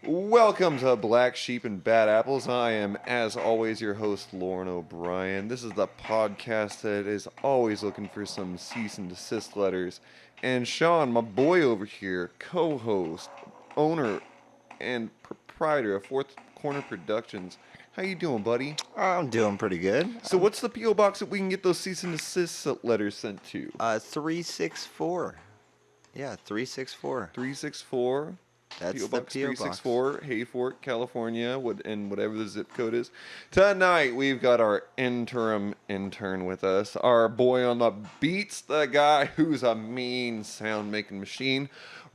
Welcome to Black Sheep and Bad Apples. I am, as always, your host, Lauren O'Brien. This is the podcast that is always looking for some cease and desist letters. And Sean, my boy over here, co-host, owner, and proprietor of Fourth Corner Productions. How you doing, buddy? I'm doing pretty good. So what's the P.O. box that we can get those cease and desist letters sent to? 364. Yeah, 364. 364. That's P.O. the Box P.O. 364, Hayfork, California, and whatever the zip code is. Tonight, we've got our interim intern with us, our boy on the beats, the guy who's a mean sound-making machine,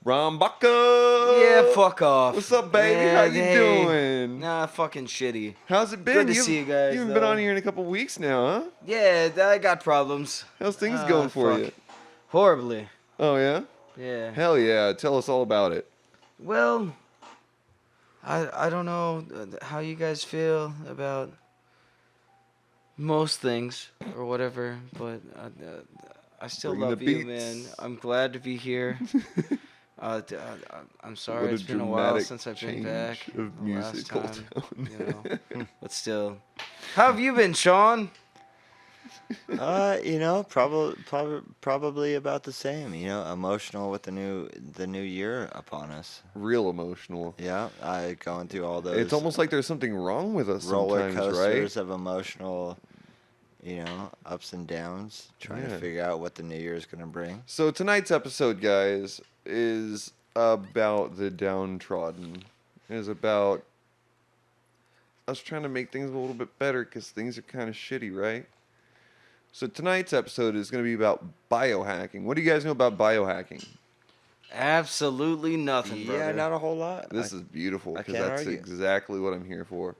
Ron Baca. Yeah, fuck off. What's up, baby? Yeah, How you hey. doing? Nah, fucking shitty. How's it been? Good to see you guys, You haven't been though. on here in a couple weeks now, huh? Yeah, I got problems. How's things going for fuck. you? Horribly. Oh, yeah? Yeah. Hell yeah. Tell us all about it. Well, I don't know how you guys feel about most things or whatever, but I still Bring the love you, beats. man. I'm glad to be here. I'm sorry What a it's been a while dramatic since I've been change back. of the last musical time, tone. but still. How have you been, Sean? Probably about the same. Emotional with the new year upon us. Real emotional. Yeah, going through all those. It's almost like there's something wrong with us roller sometimes, coasters right? of emotional, ups and downs. Trying Yeah. to figure out what the new year is going to bring. So tonight's episode, guys, is about the downtrodden. It is about us trying to make things a little bit better because things are kind of shitty, right? So tonight's episode is going to be about biohacking. What do you guys know about biohacking? Absolutely nothing, brother. Yeah, not a whole lot. This is beautiful I because can't that's argue. exactly what I'm here for.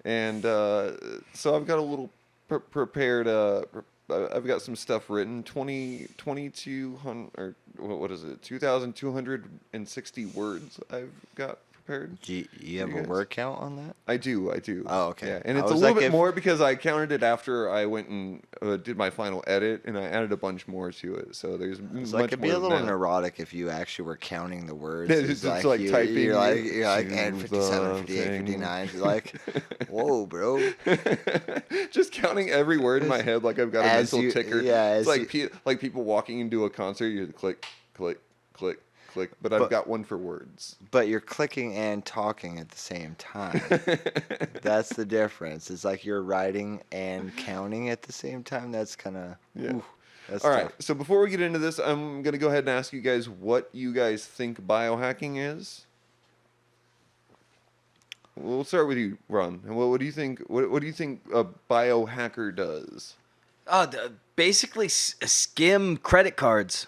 And so I've got a little prepared. I've got some stuff written. 2200 or what is it? 2,260 words I've got prepared. Do you have you a guys? word count on that? I do. Oh, okay. Yeah, and I it's a was little like, bit if- more because I counted it after I went and did my final edit, and I added a bunch more to it. So there's It's much like it'd be more a than little that. neurotic if you actually were counting the words. Yeah, It's it's like typing You're like, to and 57, the 58, thing. 59. You're like, whoa, bro. Just counting every word in my head like I've got a As mental you- ticker. yeah, it's as like like people walking into a concert. You click, click, click, click. But I've got one for words. But you're clicking and talking at the same time. That's the difference. It's like you're writing and counting at the same time. That's kind of, Yeah. that's All tough. right. So before we get into this, I'm gonna go ahead and ask you guys what you guys think biohacking is. We'll start with you, Ron. And what do you think? What do you think a biohacker does? Basically skim credit cards.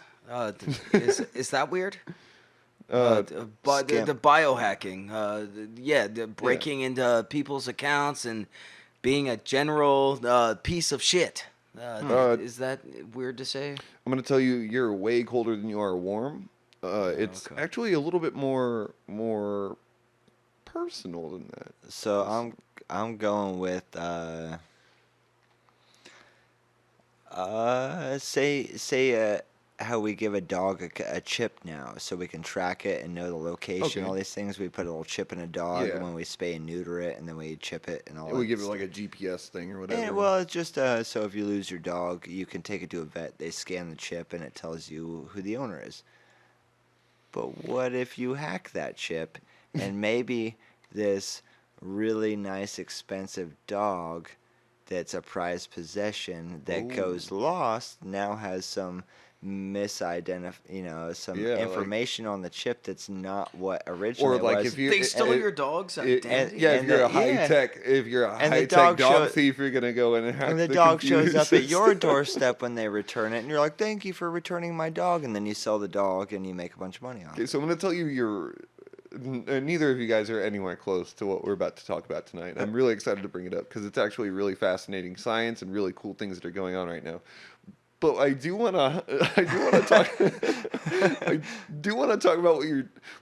Is that weird? The biohacking. The breaking into people's accounts and being a general piece of shit. Is that weird to say? I'm gonna tell you, you're way colder than you are warm. It's okay. actually a little bit more personal than that. So I'm going with say how we give a dog a chip now, so we can track it and know the location. Okay. All these things. We put a little chip in a dog, Yeah. and when we spay and neuter it, and then we chip it and all. We that give it stuff. like a GPS thing or whatever. Yeah, well, it's just so if you lose your dog, you can take it to a vet. They scan the chip, and it tells you who the owner is. But what if you hack that chip, and maybe this really nice, expensive dog that's a prized possession that goes lost now has some some Yeah, like- information on the chip that's not what originally Or like was. if you They stole your dog's identity. yeah, if and you're the- a high yeah. tech And the high tech dog dog show- thief, you're gonna go in and hack And the dog shows up at your computer doorstep when they return it, and you're like, "Thank you for returning my dog," and then you sell the dog and you make a bunch of money on Okay, it. so I'm gonna tell you, neither of you guys are anywhere close to what we're about to talk about tonight. I'm really excited to bring it up because it's actually really fascinating science and really cool things that are going on right now. But I do want to. I do want to talk. I do want to talk about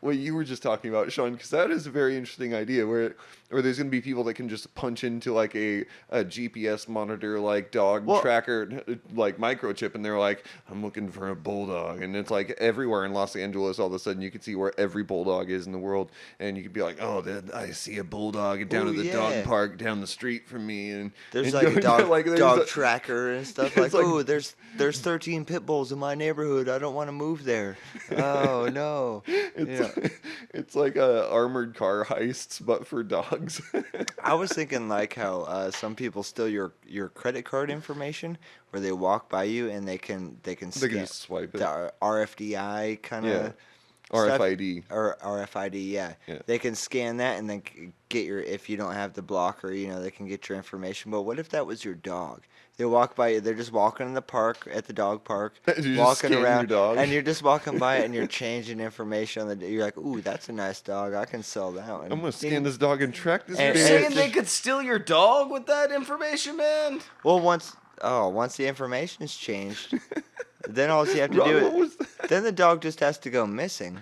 what you were just talking about, Sean, because that is a very interesting idea. Where there's going to be people that can just punch into like a GPS monitor, like dog Well- tracker, like microchip, and they're like, I'm looking for a bulldog, and it's like everywhere in Los Angeles. All of a sudden, you can see where every bulldog is in the world, and you could be like, oh, I see a bulldog down Ooh, at the yeah. dog park down the street from me, and There's and like a dog, like, there's dog a- tracker and stuff. It's Like, like- oh, there's 13 pit bulls in my neighborhood. I don't want to move there. Oh no. It's like armored car heists, but for dogs. I was thinking like how some people steal your credit card information, where they walk by you and they can scan just swipe it. the RFDI kind of Yeah. RFID. or RFID. Yeah. Yeah. They can scan that and then get your, if you don't have the blocker, they can get your information. But what if that was your dog? They walk by you. They're just walking in the park, at the dog park, And you just walking scan your around, dog. and you're just walking by it, and you're changing information on the. You're like, ooh, that's a nice dog. I can sell that one. I'm gonna scan this dog and track this And- bitch. Saying they could steal your dog with that information, man? Well, once the information is changed, then all you have to Ron, do what is was that? then the dog just has to go missing,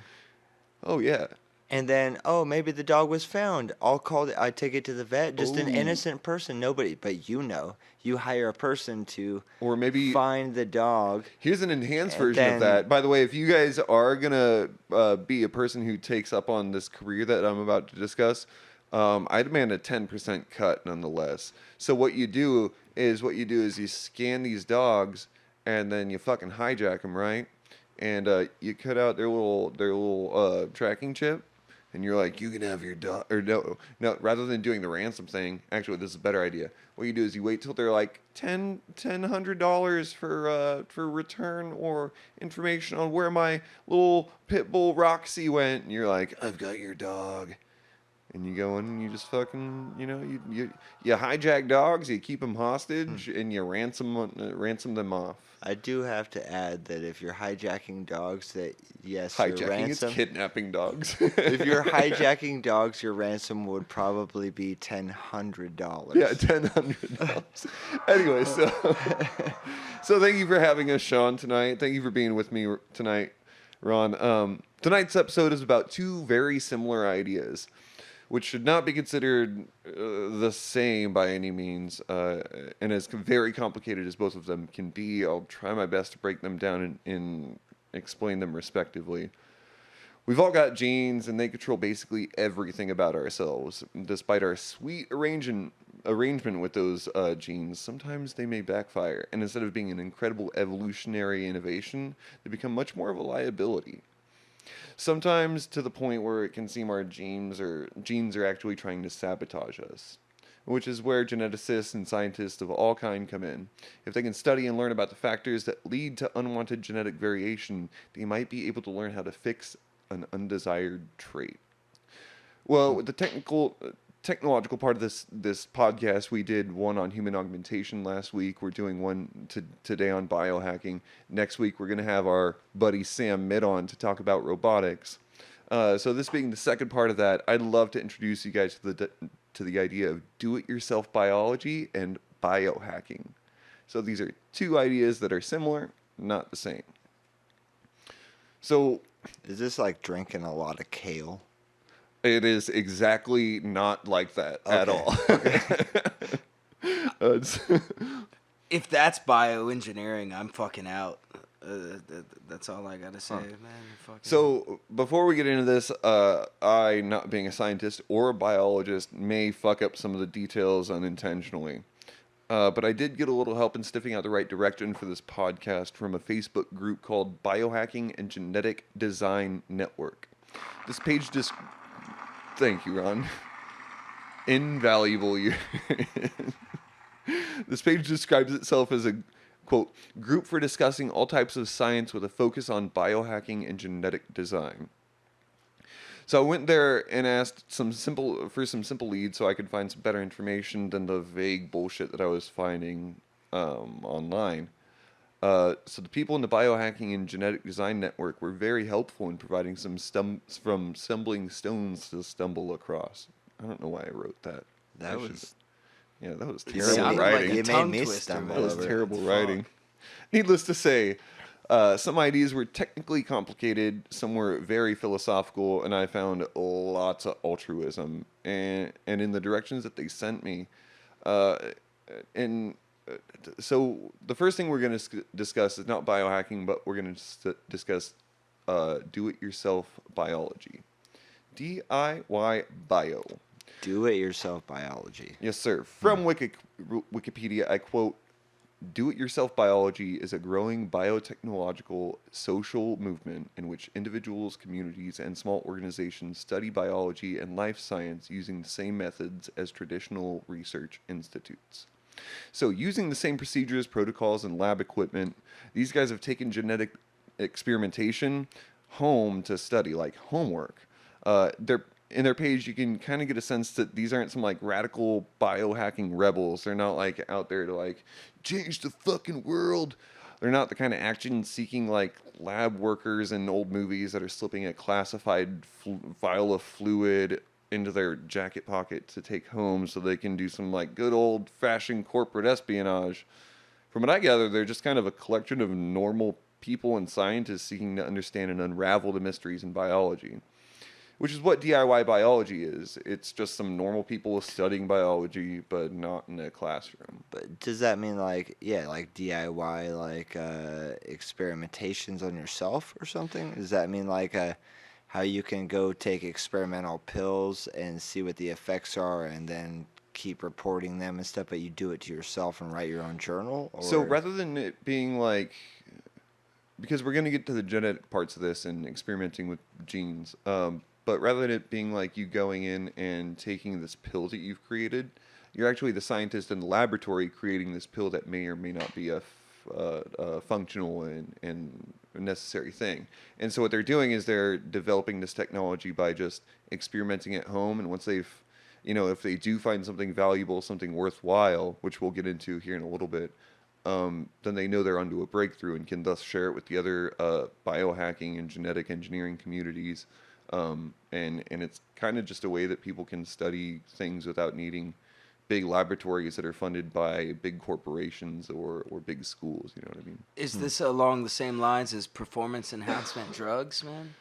Oh yeah. and then maybe the dog was found. I take it to the vet. Just an Ooh. innocent person, nobody, but you hire a person to Or maybe find the dog. here's an enhanced And version of then- that. By the way, if you guys are gonna be a person who takes up on this career that I'm about to discuss, I demand a 10% cut nonetheless. So what you do is you scan these dogs and then you fucking hijack them, right? And you cut out their little tracking chip. And you're like, you can have your dog, or no. Rather than doing the ransom thing, actually, this is a better idea. What you do is you wait till they're like $100 for return or information on where my little pit bull Roxy went. And you're like, I've got your dog. And you go in and you just fucking, you hijack dogs, you keep them hostage, and you ransom them off. I do have to add that if you're hijacking dogs, that yes, your Hijacking, it's ransom. kidnapping dogs. If you're hijacking dogs, your ransom would probably be $1,000. Yeah, $1,000. Anyway, so thank you for having us, Sean, tonight. Thank you for being with me tonight, Ron. Tonight's episode is about two very similar ideas, which should not be considered the same by any means, and as very complicated as both of them can be. I'll try my best to break them down and explain them respectively. We've all got genes, and they control basically everything about ourselves. Despite our sweet arrangement with those genes, sometimes they may backfire, and instead of being an incredible evolutionary innovation, they become much more of a liability. Sometimes to the point where it can seem our genes are actually trying to sabotage us, which is where geneticists and scientists of all kind come in. If they can study and learn about the factors that lead to unwanted genetic variation, they might be able to learn how to fix an undesired trait. Well, with the technological part of this podcast, we did one on human augmentation last week. We're doing one today on biohacking. Next week, we're going to have our buddy Sam Mitt on to talk about robotics. So this being the second part of that, I'd love to introduce you guys to the idea of do-it-yourself biology and biohacking. So these are two ideas that are similar, not the same. So Is this like drinking a lot of kale? it is exactly not like that at Okay. all. It's- If that's bioengineering, I'm fucking out. That's all I gotta say, man. Fucking So before we get into this, I, not being a scientist or a biologist, may fuck up some of the details unintentionally. But I did get a little help in sniffing out the right direction for this podcast from a Facebook group called Biohacking and Genetic Design Network. This page just... Thank you, Ron. Invaluable. This page describes itself as a, quote, group for discussing all types of science with a focus on biohacking and genetic design. So I went there and asked some simple leads so I could find some better information than the vague bullshit that I was finding online. So the people in the Biohacking and Genetic Design Network were very helpful in providing some from stumbling stones to stumble across. I don't know why I wrote that. That was Yeah, that was It terrible sounded like writing. a You made tongue me twister, stumble That was over it. terrible Fuck. writing. Needless to say, some ideas were technically complicated, some were very philosophical, and I found lots of altruism. And in the directions that they sent me, uh, and so the first thing we're going to discuss is not biohacking, but we're going to discuss do-it-yourself biology. DIY bio. Do-it-yourself biology. Yes, sir. From Wikipedia, I quote, do-it-yourself biology is a growing biotechnological social movement in which individuals, communities, and small organizations study biology and life science using the same methods as traditional research institutes. So, using the same procedures, protocols, and lab equipment, these guys have taken genetic experimentation home to study, like homework. They're in their page, you can kind of get a sense that these aren't some like radical biohacking rebels. They're not like out there to like change the fucking world. They're not the kind of action-seeking like lab workers in old movies that are slipping a classified vial of fluid into their jacket pocket to take home so they can do some like good old-fashioned corporate espionage. From what I gather, they're just kind of a collection of normal people and scientists seeking to understand and unravel the mysteries in biology. Which is what DIY biology is. It's just some normal people studying biology, but not in a classroom. But does that mean like DIY experimentations on yourself or something? Does that mean how you can go take experimental pills and see what the effects are and then keep reporting them and stuff, but you do it to yourself and write your own journal? Or? So rather than it being like, because we're going to get to the genetic parts of this and experimenting with genes, but rather than it being like you going in and taking this pill that you've created, you're actually the scientist in the laboratory creating this pill that may or may not be a functional and necessary thing. And so what they're doing is they're developing this technology by just experimenting at home. And once they've, if they do find something valuable, something worthwhile, which we'll get into here in a little bit, then they know they're onto a breakthrough and can thus share it with the other biohacking and genetic engineering communities. And it's kind of just a way that people can study things without needing big laboratories that are funded by big corporations or big schools. You know what I mean? Is this along the same lines as performance enhancement drugs, man?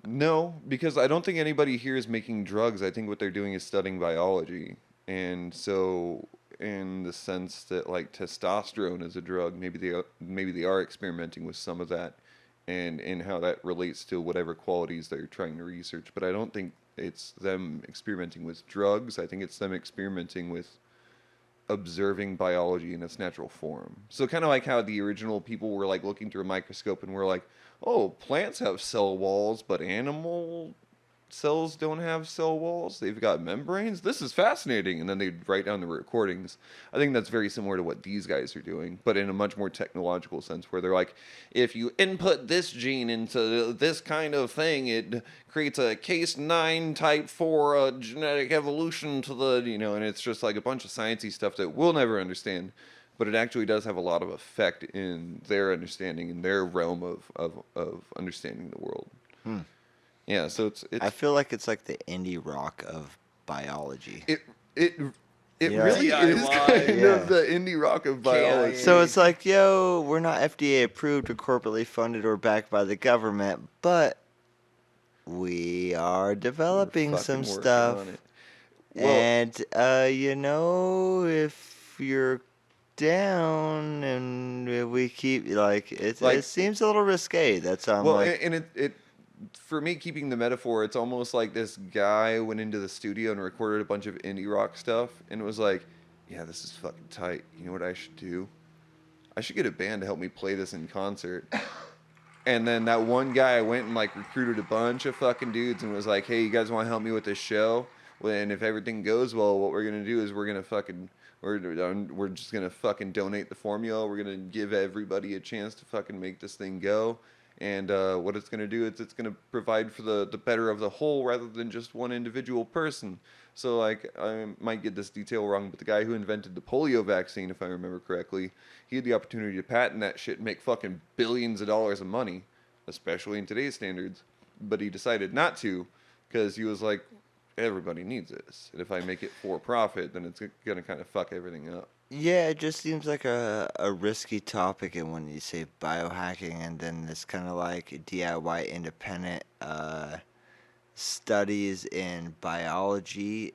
No, because I don't think anybody here is making drugs. I think what they're doing is studying biology. And so in the sense that like testosterone is a drug, maybe they are experimenting with some of that and how that relates to whatever qualities they're trying to research. But I don't think it's them experimenting with drugs. I think it's them experimenting with observing biology in its natural form. So kind of like how the original people were like looking through a microscope and were like, oh, plants have cell walls, but animal cells don't have cell walls. They've got membranes. This is fascinating. And then they'd write down the recordings. I think that's very similar to what these guys are doing, but in a much more technological sense where they're like, if you input this gene into this kind of thing, it creates a case 9 type 4 genetic evolution to the, and it's just like a bunch of sciencey stuff that we'll never understand. But it actually does have a lot of effect in their understanding, in their realm of understanding the world. Yeah, so it's. I feel like it's like the indie rock of biology. It Yeah. really is kind of the indie rock of biology. So it's like, yo, we're not FDA approved or corporately funded or backed by the government, but we are developing some fucking working stuff. on it. Well, And if you're down and we keep it seems a little risque. That's and it for me, keeping the metaphor, it's almost like this guy went into the studio and recorded a bunch of indie rock stuff and was like, yeah, this is fucking tight. You know what I should do? I should get a band to help me play this in concert. And then that one guy went and like recruited a bunch of fucking dudes and was like, hey, you guys want to help me with this show? And if everything goes well, what we're going to do is we're just going to fucking donate the formula. We're going to give everybody a chance to fucking make this thing go. And what it's going to do is it's going to provide for the better of the whole rather than just one individual person. So, like, I might get this detail wrong, but the guy who invented the polio vaccine, if I remember correctly, he had the opportunity to patent that shit and make fucking billions of dollars of money, especially in today's standards. But he decided not to because he was like, everybody needs this. And if I make it for profit, then it's going to kind of fuck everything up. Yeah, it just seems like a risky topic, and when you say biohacking, and then this kind of like DIY independent studies in biology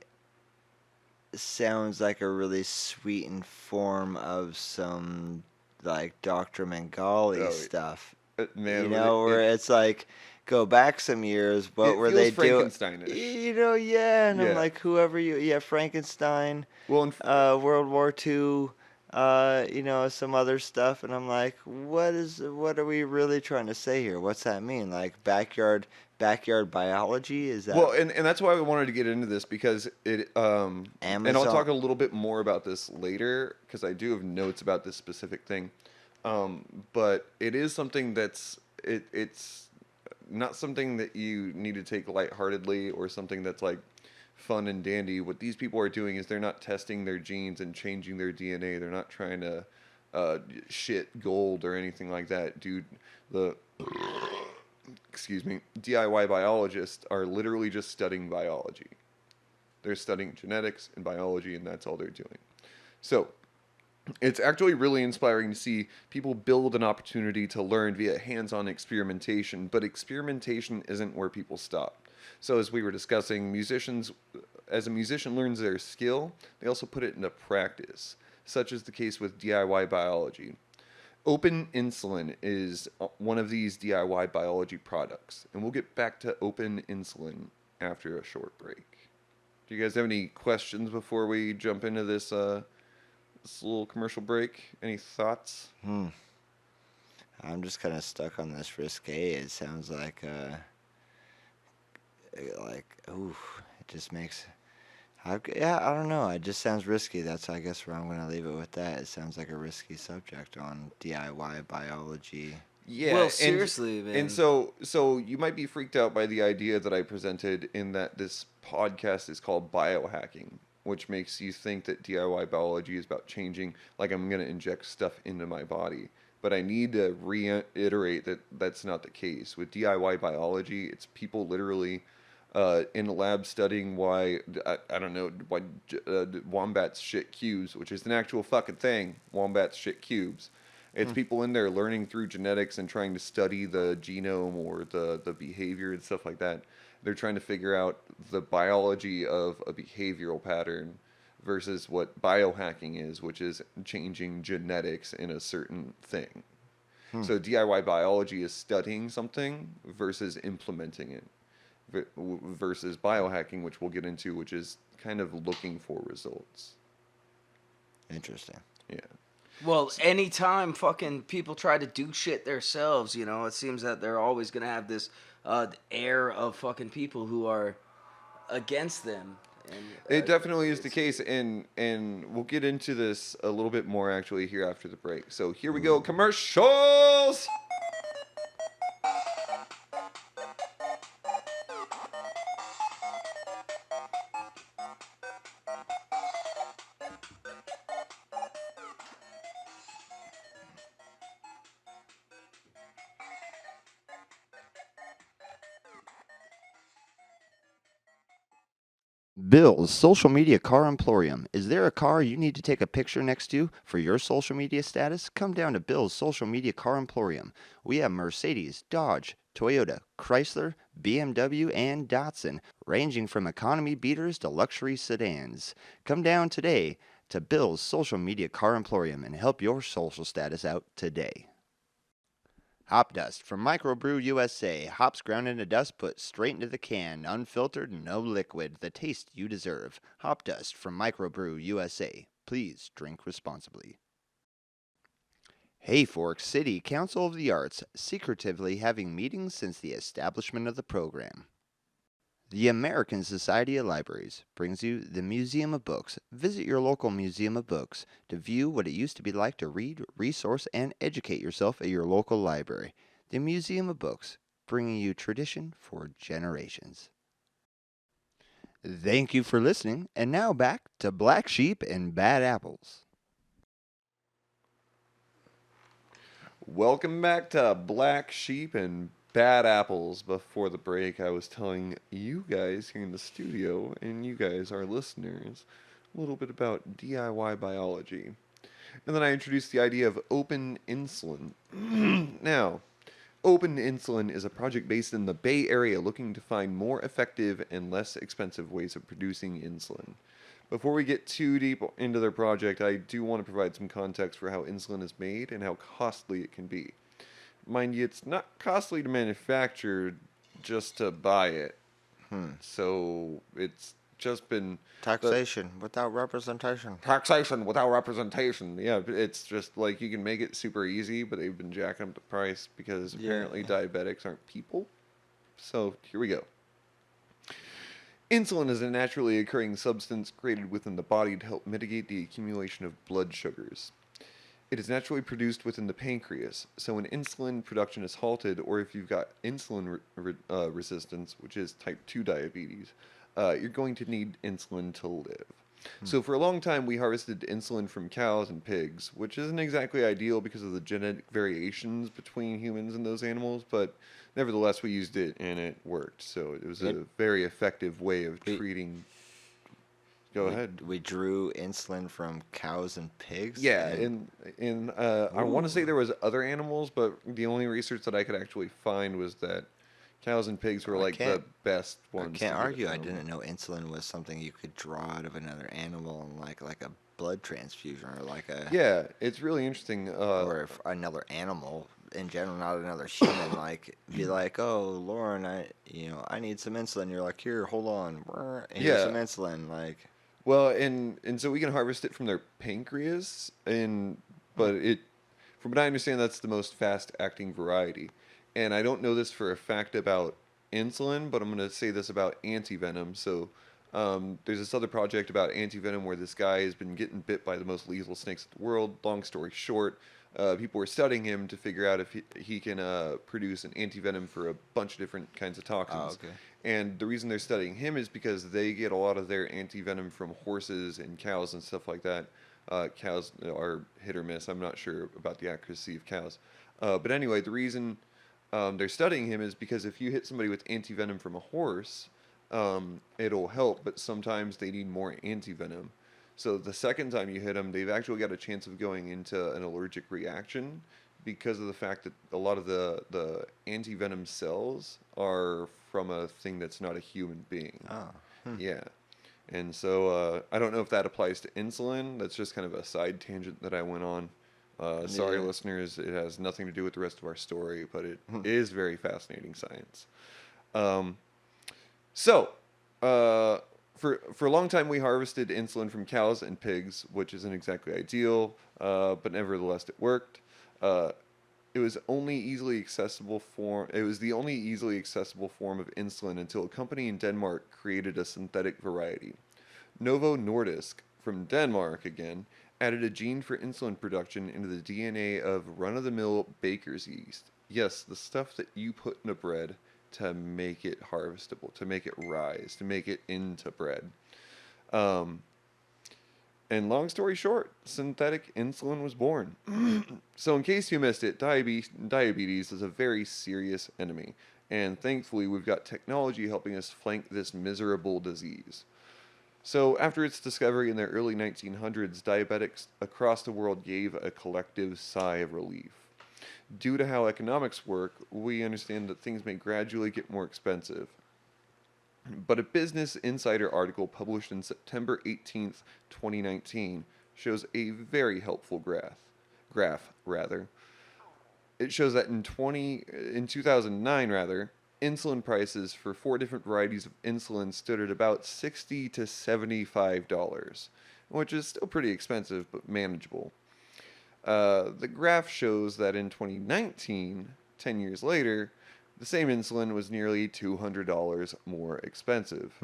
sounds like a really sweetened form of some like Dr. Mengele Oh, stuff. man, You know, where it's like go back some years, what it were feels they doing? Frankensteinish. You know, yeah, and I'm Yeah. like Frankenstein, Well, and World War II, you know, some other stuff, and I'm like, what are we really trying to say here? What's that mean? Like backyard biology? Is that well, and that's why we wanted to get into this because and I'll Amazon? talk a little bit more about this later because I do have notes about this specific thing. But it is something it's not something that you need to take lightheartedly or something that's like fun and dandy. What these people are doing is they're not testing their genes and changing their DNA. They're not trying to shit gold or anything like that, dude. The excuse me, DIY biologists are literally just studying biology. They're studying genetics and biology, and that's all they're doing. So it's actually really inspiring to see people build an opportunity to learn via hands-on experimentation, but experimentation isn't where people stop. So as we were discussing, as a musician learns their skill, they also put it into practice, such as the case with DIY biology. Open insulin is one of these DIY biology products, and we'll get back to open insulin after a short break. Do you guys have any questions before we jump into this little commercial break? Any thoughts? I'm just kind of stuck on this risque. It sounds like ooh, it just makes. Yeah, I don't know. It just sounds risky. That's I guess where I'm gonna leave it with that. It sounds like a risky subject on DIY biology. Yeah, Well, seriously, and man. so you might be freaked out by the idea that I presented in that this podcast is called Biohacking, which makes you think that DIY biology is about changing, like I'm going to inject stuff into my body. But I need to reiterate that that's not the case. With DIY biology, it's people literally in a lab studying why I don't know why wombats shit cubes, which is an actual fucking thing. Wombats shit cubes. It's people in there learning through genetics and trying to study the genome or the behavior and stuff like that. They're trying to figure out the biology of a behavioral pattern versus what biohacking is, which is changing genetics in a certain thing. So DIY biology is studying something versus implementing it versus biohacking, which we'll get into, which is kind of looking for results. Interesting. Yeah. Well, anytime fucking people try to do shit themselves, you know, it seems that they're always gonna have this air of fucking people who are against them. And It definitely is the case, and we'll get into this a little bit more actually here after the break. So here we go, commercials. Bill's Social Media Car Emporium. Is there a car you need to take a picture next to for your social media status? Come down to Bill's Social Media Car Emporium. We have Mercedes, Dodge, Toyota, Chrysler, BMW, and Datsun, ranging from economy beaters to luxury sedans. Come down today to Bill's Social Media Car Emporium and help your social status out today. Hop Dust from Microbrew USA. Hops ground into dust put straight into the can. Unfiltered, no liquid. The taste you deserve. Hop Dust from Microbrew USA. Please drink responsibly. Hayfork City Council of the Arts, secretively having meetings since the establishment of the program. The American Society of Libraries brings you the Museum of Books. Visit your local Museum of Books to view what it used to be like to read, resource, and educate yourself at your local library. The Museum of Books, bringing you tradition for generations. Thank you for listening, and now back to Black Sheep and Bad Apples. Welcome back to Black Sheep and bad apples before the break. I was telling you guys here in the studio, and you guys, our listeners, a little bit about DIY biology. And then I introduced the idea of open insulin. Now, Open Insulin is a project based in the Bay Area looking to find more effective and less expensive ways of producing insulin. Before we get too deep into their project, I do want to provide some context for how insulin is made and how costly it can be. Mind you, it's not costly to manufacture, just to buy it. So it's just been Taxation without representation. taxation without representation. Yeah, it's just like you can make it super easy, but they've been jacking up the price because apparently diabetics aren't people. So here we go. Insulin is a naturally occurring substance created within the body to help mitigate the accumulation of blood sugars. It is naturally produced within the pancreas, so when insulin production is halted, or if you've got insulin resistance, which is type 2 diabetes, you're going to need insulin to live. So for a long time, we harvested insulin from cows and pigs, which isn't exactly ideal because of the genetic variations between humans and those animals, but nevertheless, we used it and it worked. So it was a very effective way of treating. Go ahead. We drew insulin from cows and pigs. Yeah, and I want to say there was other animals, but the only research that I could actually find was that cows and pigs were like the best ones. I can't to get argue. it I from. didn't know insulin was something you could draw out of another animal, and like a blood transfusion, or like a Yeah, it's really interesting. or if another animal in general, not another human, like be like, oh, Lauren, I need some insulin. You're like, here, hold on, and here's some insulin, like. Well, and so we can harvest it from their pancreas, but from what I understand, that's the most fast-acting variety. And I don't know this for a fact about insulin, but I'm going to say this about antivenom. So there's this other project about antivenom where this guy has been getting bit by the most lethal snakes in the world. Long story short, people were studying him to figure out if he can produce an antivenom for a bunch of different kinds of toxins. Oh, okay. And the reason they're studying him is because they get a lot of their antivenom from horses and cows and stuff like that. Cows are hit or miss. I'm not sure about the accuracy of cows. But anyway, the reason they're studying him is because if you hit somebody with antivenom from a horse, it'll help, but sometimes they need more antivenom. So the second time you hit them, they've actually got a chance of going into an allergic reaction because of the fact that a lot of the antivenom cells are from a thing that's not a human being. Oh. Yeah. And so I don't know if that applies to insulin. That's just kind of a side tangent that I went on. Sorry, listeners, it has nothing to do with the rest of our story, but it is very fascinating science. For a long time, we harvested insulin from cows and pigs, which isn't exactly ideal, but nevertheless, it worked. It was the only easily accessible form of insulin until a company in Denmark created a synthetic variety. Novo Nordisk, from Denmark again, added a gene for insulin production into the DNA of run-of-the-mill baker's yeast. Yes, the stuff that you put in a bread to make it harvestable, to make it rise, to make it into bread. And long story short, synthetic insulin was born. So in case you missed it, diabetes is a very serious enemy. And thankfully, we've got technology helping us flank this miserable disease. So after its discovery in the early 1900s, diabetics across the world gave a collective sigh of relief. Due to how economics work, we understand that things may gradually get more expensive. But a Business Insider article published in September 18th, 2019 shows a very helpful graph. It shows that in 2009, insulin prices for 4 different varieties of insulin stood at about $60 to $75, which is still pretty expensive but manageable. The graph shows that in 2019, 10 years later, the same insulin was nearly $200 more expensive.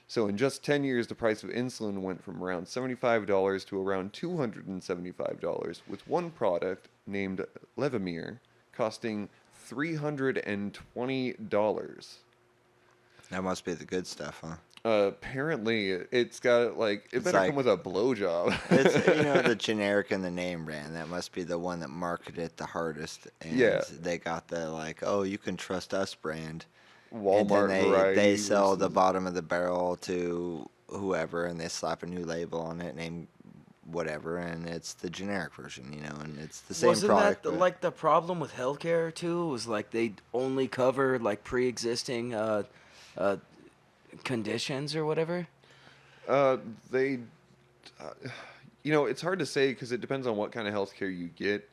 So in just 10 years, the price of insulin went from around $75 to around $275, with one product named Levemir costing $320. That must be the good stuff, huh? Apparently, it's got like it It's better like come with a blowjob. it's the generic and the name brand. That must be the one that marketed it the hardest, and Yeah, they got the like, oh, you can trust us brand, and then Walmart they variety sell the versus. bottom of the barrel to whoever, and they slap a new label on it, named whatever, and it's the generic version, and it's the same Wasn't that product, but like the problem with healthcare too? Was like they only cover like pre-existing uh, conditions or whatever. Uh, they, uh, it's hard to say because it depends on what kind of healthcare you get.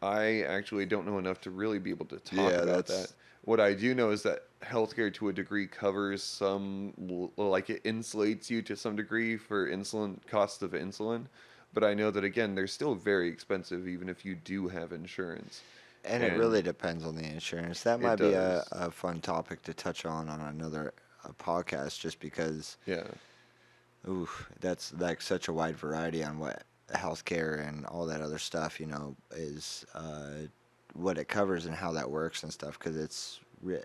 I actually don't know enough to really be able to talk yeah, about that. that's What I do know is that healthcare to a degree covers some, like it insulates you to some degree for insulin costs of insulin. But I know that again, they're still very expensive even if you do have insurance. and it And really depends on the insurance. That it might be a, does. a fun topic to touch on another podcast, just because. Yeah. Ooh, that's like such a wide variety on what healthcare and all that other stuff, is what it covers and how that works and stuff. Because Yeah,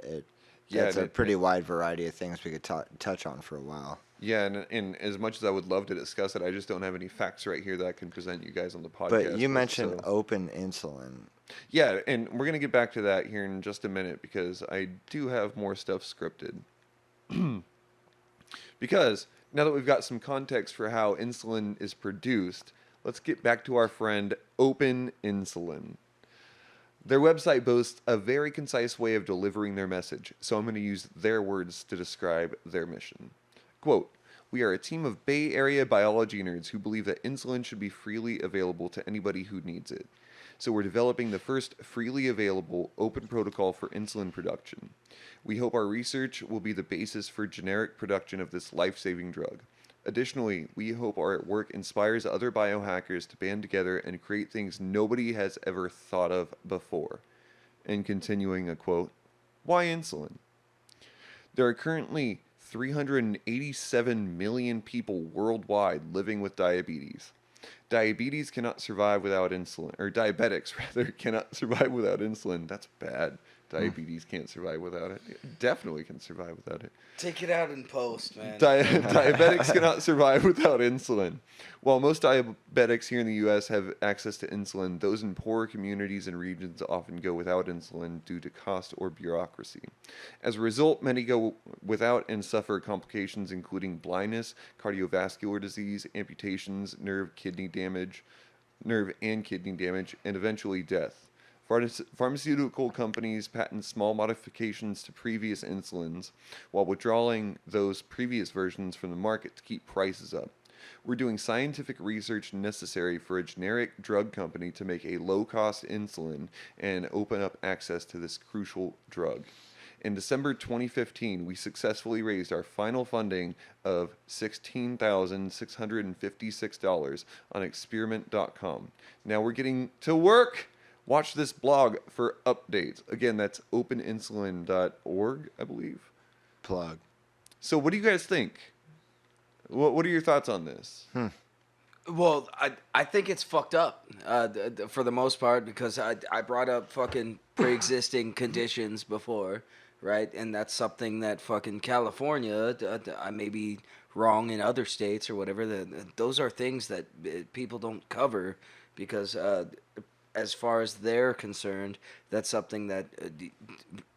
that's a pretty wide variety of things we could touch on for a while. yeah, and as much as I would love to discuss it, I just don't have any facts right here that I can present you guys on the But podcast you with. mentioned So, open insulin. yeah, and we're gonna get back to that here in just a minute because I do have more stuff scripted. Because now that we've got some context for how insulin is produced, let's get back to our friend Open Insulin. Their website boasts a very concise way of delivering their message, so I'm going to use their words to describe their mission. Quote, "We are a team of Bay Area biology nerds who believe that insulin should be freely available to anybody who needs it. So we're developing the first freely available open protocol for insulin production. We hope our research will be the basis for generic production of this life-saving drug. Additionally, we hope our work inspires other biohackers to band together and create things nobody has ever thought of before." And continuing a quote, "Why insulin? There are currently 387 million people worldwide living with diabetes. Diabetes cannot survive without insulin, or diabetics rather cannot survive without insulin. That's bad. Diabetes can't survive without it. It definitely can survive without it. Take it out in post, man. Diabetics cannot survive without insulin. While most diabetics here in the U.S. have access to insulin, those in poorer communities and regions often go without insulin due to cost or bureaucracy. As a result, many go without and suffer complications including blindness, cardiovascular disease, amputations, nerve and kidney damage, and eventually death. Pharmaceutical companies patent small modifications to previous insulins while withdrawing those previous versions from the market to keep prices up. We're doing scientific research necessary for a generic drug company to make a low-cost insulin and open up access to this crucial drug. In December 2015, we successfully raised our final funding of $16,656 on experiment.com. Now we're getting to work. Watch this blog for updates. Again, that's openinsulin.org, I believe. Plug. So, what do you guys think? What are your thoughts on this? Well, I think it's fucked up for the most part because I brought up fucking pre-existing conditions before, right? And that's something that fucking California, I may be wrong in other states or whatever, those are things that people don't cover because as far as they're concerned, that's something that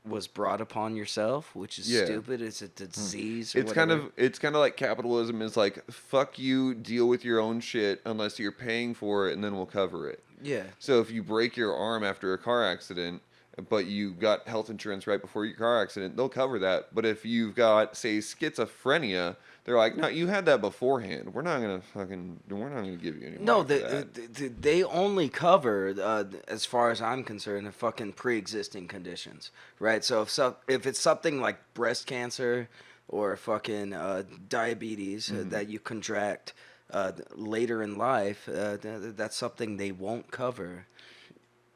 was brought upon yourself, which is Yeah. stupid. It's a disease or It's whatever. kind of like capitalism is like fuck you, deal with your own shit unless you're paying for it and then we'll cover it. Yeah. So if you break your arm after a car accident, but you got health insurance right before your car accident, they'll cover that. But if you've got, say, schizophrenia, they're like, no, you had that beforehand. We're not gonna give you any money No, for that. they only cover, as far as I'm concerned, the fucking pre-existing conditions, right? If it's something like breast cancer or fucking diabetes that you contract later in life, that's something they won't cover.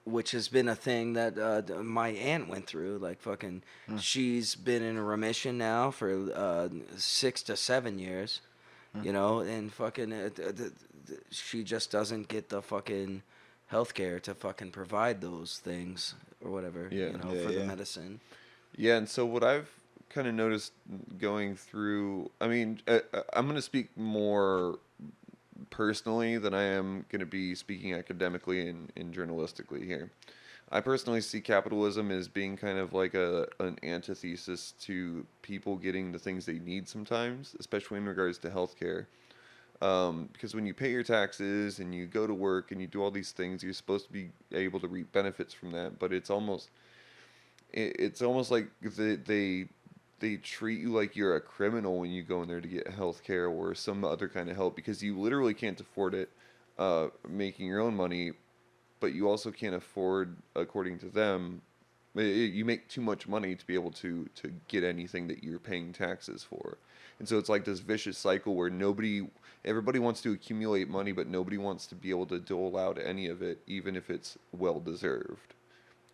Which has been a thing that my aunt went through. Like fucking, she's been in remission now for 6 to 7 years, and fucking, she just doesn't get the fucking healthcare to fucking provide those things or whatever, Yeah. Yeah, for the yeah. medicine. Yeah, and so what I've kind of noticed going through, I mean, I'm going to speak more personally than I am going to be speaking academically and journalistically here. I personally see capitalism as being kind of like an antithesis to people getting the things they need sometimes, especially in regards to healthcare. Because when you pay your taxes and you go to work and you do all these things, you're supposed to be able to reap benefits from that. But it's almost like they treat you like you're a criminal when you go in there to get health care or some other kind of help because you literally can't afford it, making your own money, but you also can't afford, according to them, you make too much money to be able to get anything that you're paying taxes for. And so it's like this vicious cycle where everybody wants to accumulate money, but nobody wants to be able to dole out any of it, even if it's well deserved.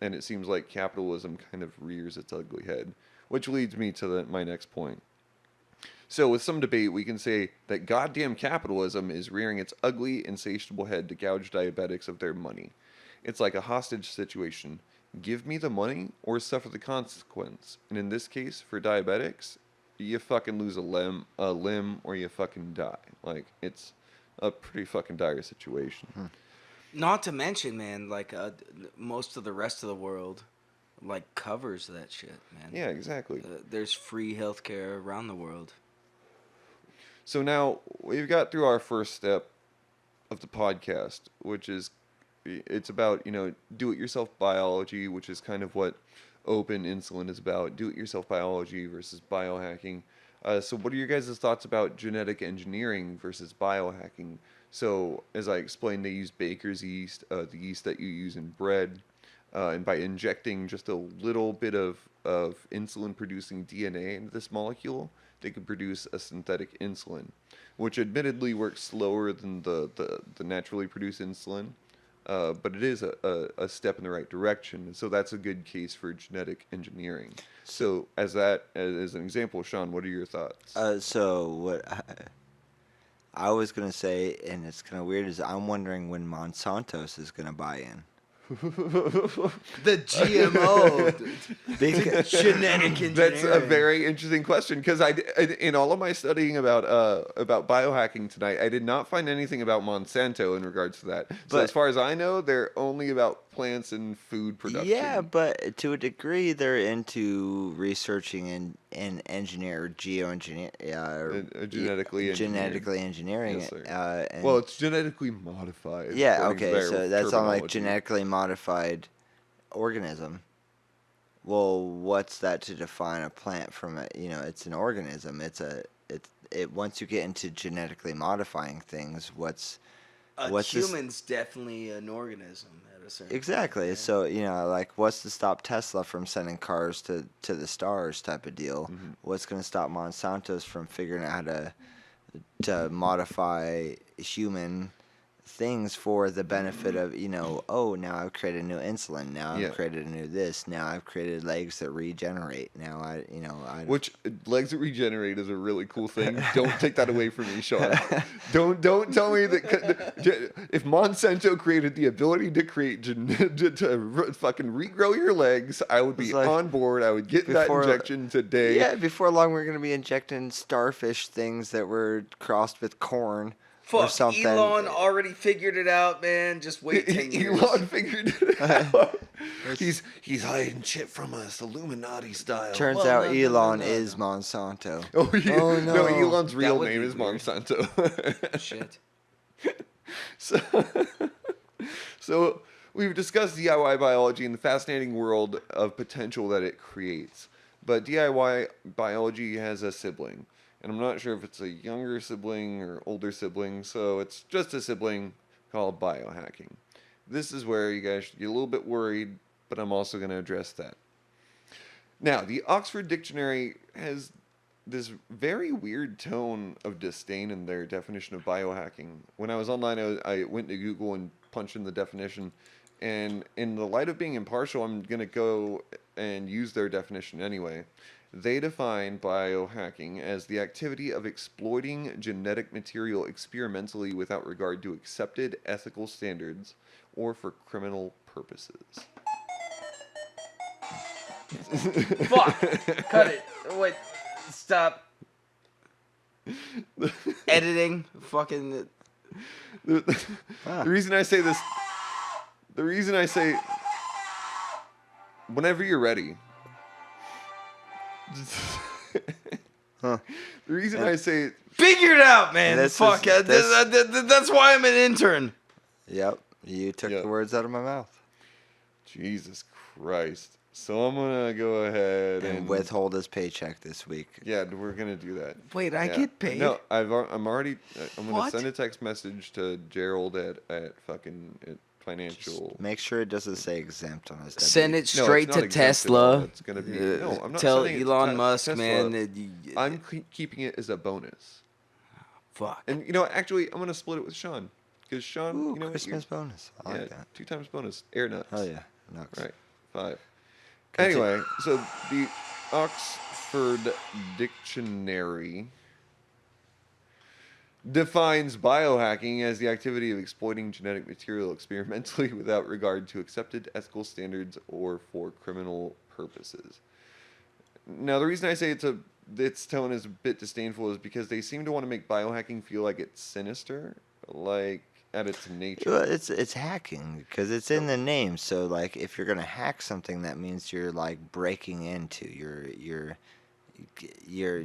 And it seems like capitalism kind of rears its ugly head, which leads me to my next point. So, with some debate, we can say that goddamn capitalism is rearing its ugly, insatiable head to gouge diabetics of their money. It's like a hostage situation. Give me the money or suffer the consequence. And in this case, for diabetics, you fucking lose a limb or you fucking die. Like, it's a pretty fucking dire situation. Not to mention, man, like most of the rest of the world, like covers that shit, man. Yeah, exactly. There's free healthcare around the world. So now we've got through our first step of the podcast, which is it's about, do-it-yourself biology, which is kind of what open insulin is about, do-it-yourself biology versus biohacking. So what are your guys' thoughts about genetic engineering versus biohacking? So as I explained, they use baker's yeast, the yeast that you use in bread, and by injecting just a little bit of insulin-producing DNA into this molecule, they could produce a synthetic insulin, which admittedly works slower than the naturally produced insulin, but it is a step in the right direction. And so that's a good case for genetic engineering. So as an example, Sean, what are your thoughts? So what I was gonna say, and it's kind of weird, is I'm wondering when Monsanto's is gonna buy in. The GMO, dude. Genetic engineering. That's a very interesting question because in all of my studying about biohacking tonight, I did not find anything about Monsanto in regards to that. So But- as far as I know, they're only about plants and food production. Yeah, but to a degree, they're into researching and geoengineer, Genetically engineering. Yes, sir. And Well, it's genetically modified. yeah, according to okay, their so that's on like terminology. genetically modified organism. Well, what's that to define a plant from a, it's an organism. It once you get into genetically modifying things, what's this- human's definitely an organism at a certain exactly. point, So, like what's to stop Tesla from sending cars to the stars type of deal? Mm-hmm. What's going to stop Monsanto's from figuring out how to modify human things for the benefit of, oh, now I've created a new insulin, now I've Yeah. created a new this, now I've created legs that regenerate, now I Which legs that regenerate is a really cool thing. Don't take that away from me, Sean. Don't tell me that if Monsanto created the ability to create to fucking regrow your legs, I would be It's like, on board. I would get that before- injection today. yeah, before long we're going to be injecting starfish things that were crossed with corn. Or Fuck, something. Elon already figured it out, man. Just wait 10 years. Elon figured it out. He's hiding shit from us, Illuminati style. Turns Well, out no, no, Elon no, is no. Monsanto. Oh, yeah. Oh, No, no. Elon's real would name be is weird. Monsanto. Shit. So we've discussed DIY biology and the fascinating world of potential that it creates. But DIY biology has a sibling. And I'm not sure if it's a younger sibling or older sibling, so it's just a sibling called biohacking. This is where you guys should get a little bit worried, but I'm also going to address that. Now, the Oxford Dictionary has this very weird tone of disdain in their definition of biohacking. When I was online, I went to Google and punched in the definition, and in the light of being impartial, I'm going to go and use their definition anyway. They define biohacking as the activity of exploiting genetic material experimentally without regard to accepted ethical standards or for criminal purposes. Fuck. Cut it. Wait. Stop. Editing. Fucking. The reason I say this, the reason I say, whenever you're ready. Huh. The reason I say, Figure it out, man. This Fuck. is- this- That's why I'm an intern. Yep. You took Yep. the words out of my mouth. Jesus Christ. So I'm gonna go ahead And and withhold his paycheck this week. Yeah, we're gonna do that. Wait, I Yeah. get paid? No, I'm already. I'm gonna What? send a text message to Gerald at fucking at financial. Make sure it doesn't say exempt on his W. Send it No, straight it's not to exempt at all. Tesla. It's gonna be. No, I'm not Tell sending it to Elon Musk, Tesla. man. That I'm keeping it as a bonus. fuck. And you know, actually, I'm gonna split it with Sean because Sean, Ooh, you know, Christmas bonus. I like that. 2 times bonus. Air nuts. Oh yeah. Nuts. Right. 5. Continue. Anyway, so the Oxford Dictionary defines biohacking as the activity of exploiting genetic material experimentally without regard to accepted ethical standards or for criminal purposes. Now, the reason I say its tone is a bit disdainful is because they seem to want to make biohacking feel like it's sinister, like at its nature. Well, it's hacking because it's in the name. So like, if you're gonna hack something, that means you're like breaking into your.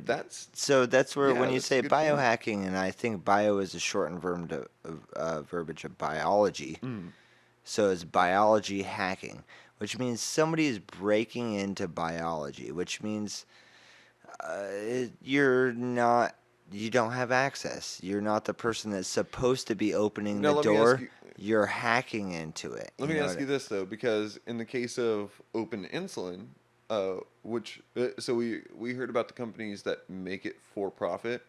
That's So that's where Yeah, when you that's a say good point. biohacking, and I think bio is a shortened verbiage of biology. So it's biology hacking, which means somebody is breaking into biology, which means you don't have access. You're not the person that's supposed to be opening Now, the let me ask door. you- You're hacking into it. Let me ask you this though, because in the case of open insulin, so we heard about the companies that make it for profit,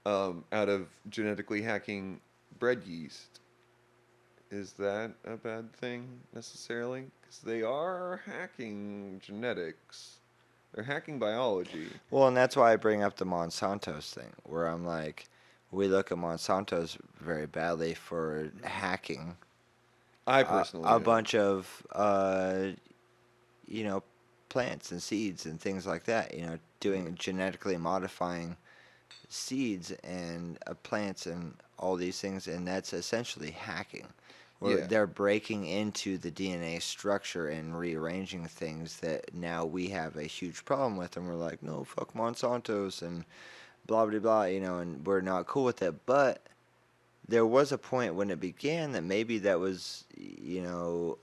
out of genetically hacking bread yeast. Is that a bad thing necessarily? Because they are hacking genetics, they're hacking biology. Well, and that's why I bring up the Monsanto's thing, where I'm like, we look at Monsanto's very badly for hacking I personally a do. bunch of plants and seeds and things like that. Doing genetically modifying seeds and plants and all these things, and that's essentially hacking. Where Yeah. they're breaking into the DNA structure and rearranging things that now we have a huge problem with, and we're like, no, fuck Monsanto's and blah blah blah, and we're not cool with it. But there was a point when it began that maybe that was,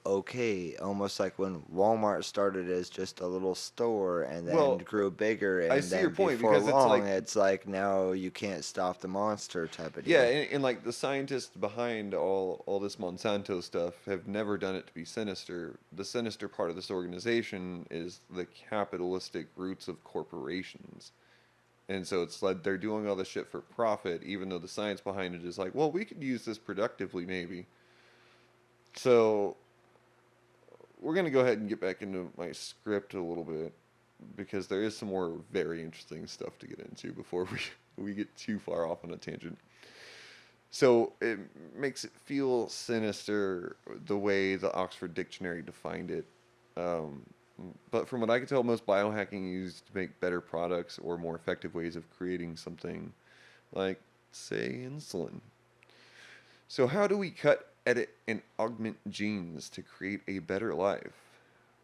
okay, almost like when Walmart started as just a little store and then Well, grew bigger, and I see then your point, before because it's long, like- it's like now you can't stop the monster type of deal. Yeah, and like the scientists behind all this Monsanto stuff have never done it to be sinister. The sinister part of this organization is the capitalistic roots of corporations. And so it's like they're doing all this shit for profit, even though the science behind it is like, well, we could use this productively, maybe. So we're going to go ahead and get back into my script a little bit, because there is some more very interesting stuff to get into before we get too far off on a tangent. So it makes it feel sinister the way the Oxford Dictionary defined it. But from what I can tell, most biohacking used to make better products or more effective ways of creating something like, say, insulin. So how do we cut, edit, and augment genes to create a better life?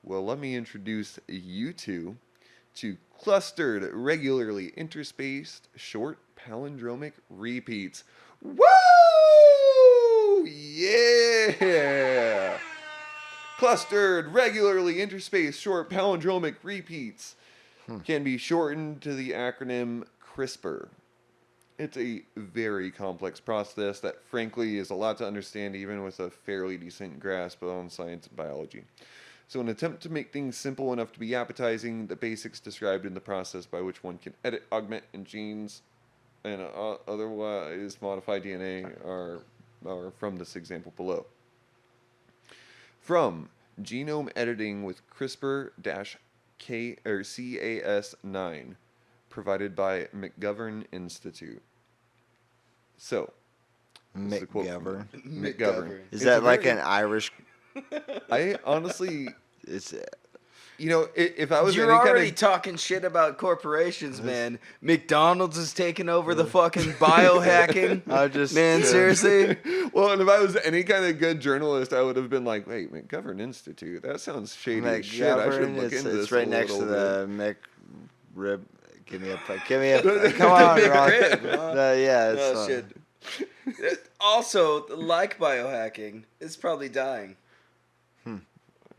Well, let me introduce you two to clustered, regularly interspaced, short palindromic repeats. Woo! Yeah! Clustered, regularly interspaced, short palindromic repeats can be shortened to the acronym CRISPR. It's a very complex process that, frankly, is a lot to understand even with a fairly decent grasp on science and biology. So, in an attempt to make things simple enough to be appetizing, the basics described in the process by which one can edit, augment, and genes and otherwise modify DNA are from this example below. From genome editing with CRISPR-Cas9, provided by McGovern Institute. So, this is a quote from McGovern. McGovern. Is It's that a like very- an Irish? I honestly, It's if I was You're any already kind of talking shit about corporations, man. McDonald's is taking over the fucking biohacking. I just Man, seriously? well, and if I was any kind of good journalist, I would have been like, wait, McGovern Institute, that sounds shady as shit. I should look into this It's right a next to little the McRib. Give me a come on, Ron. McRib, huh? Yeah, it's Oh, shit. Also, like biohacking, it's probably dying.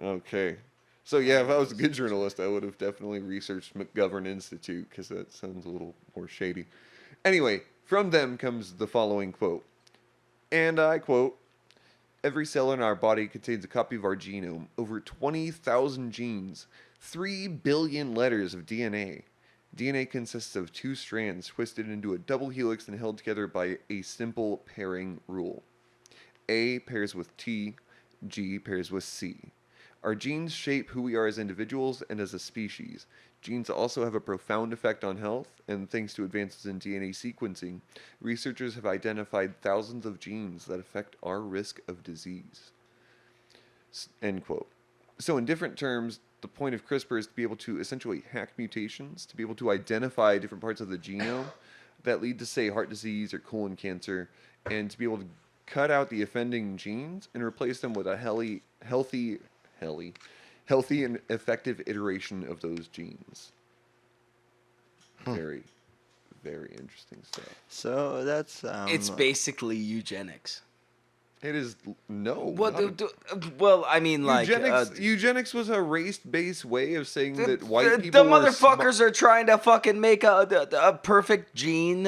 Okay. So yeah, if I was a good journalist, I would have definitely researched McGovern Institute because that sounds a little more shady. Anyway, from them comes the following quote. And I quote, "Every cell in our body contains a copy of our genome, over 20,000 genes, 3 billion letters of DNA. DNA consists of 2 strands twisted into a double helix and held together by a simple pairing rule. A pairs with T, G pairs with C. Our genes shape who we are as individuals and as a species. Genes also have a profound effect on health, and thanks to advances in DNA sequencing, researchers have identified thousands of genes that affect our risk of disease." End quote. So in different terms, the point of CRISPR is to be able to essentially hack mutations, to be able to identify different parts of the genome that lead to, say, heart disease or colon cancer, and to be able to cut out the offending genes and replace them with a healthy and effective iteration of those genes. Very, very interesting stuff. So that's It's basically eugenics. It is no. Well, I mean, like Eugenics was a race-based way of saying that white people the motherfuckers are trying to fucking make a perfect gene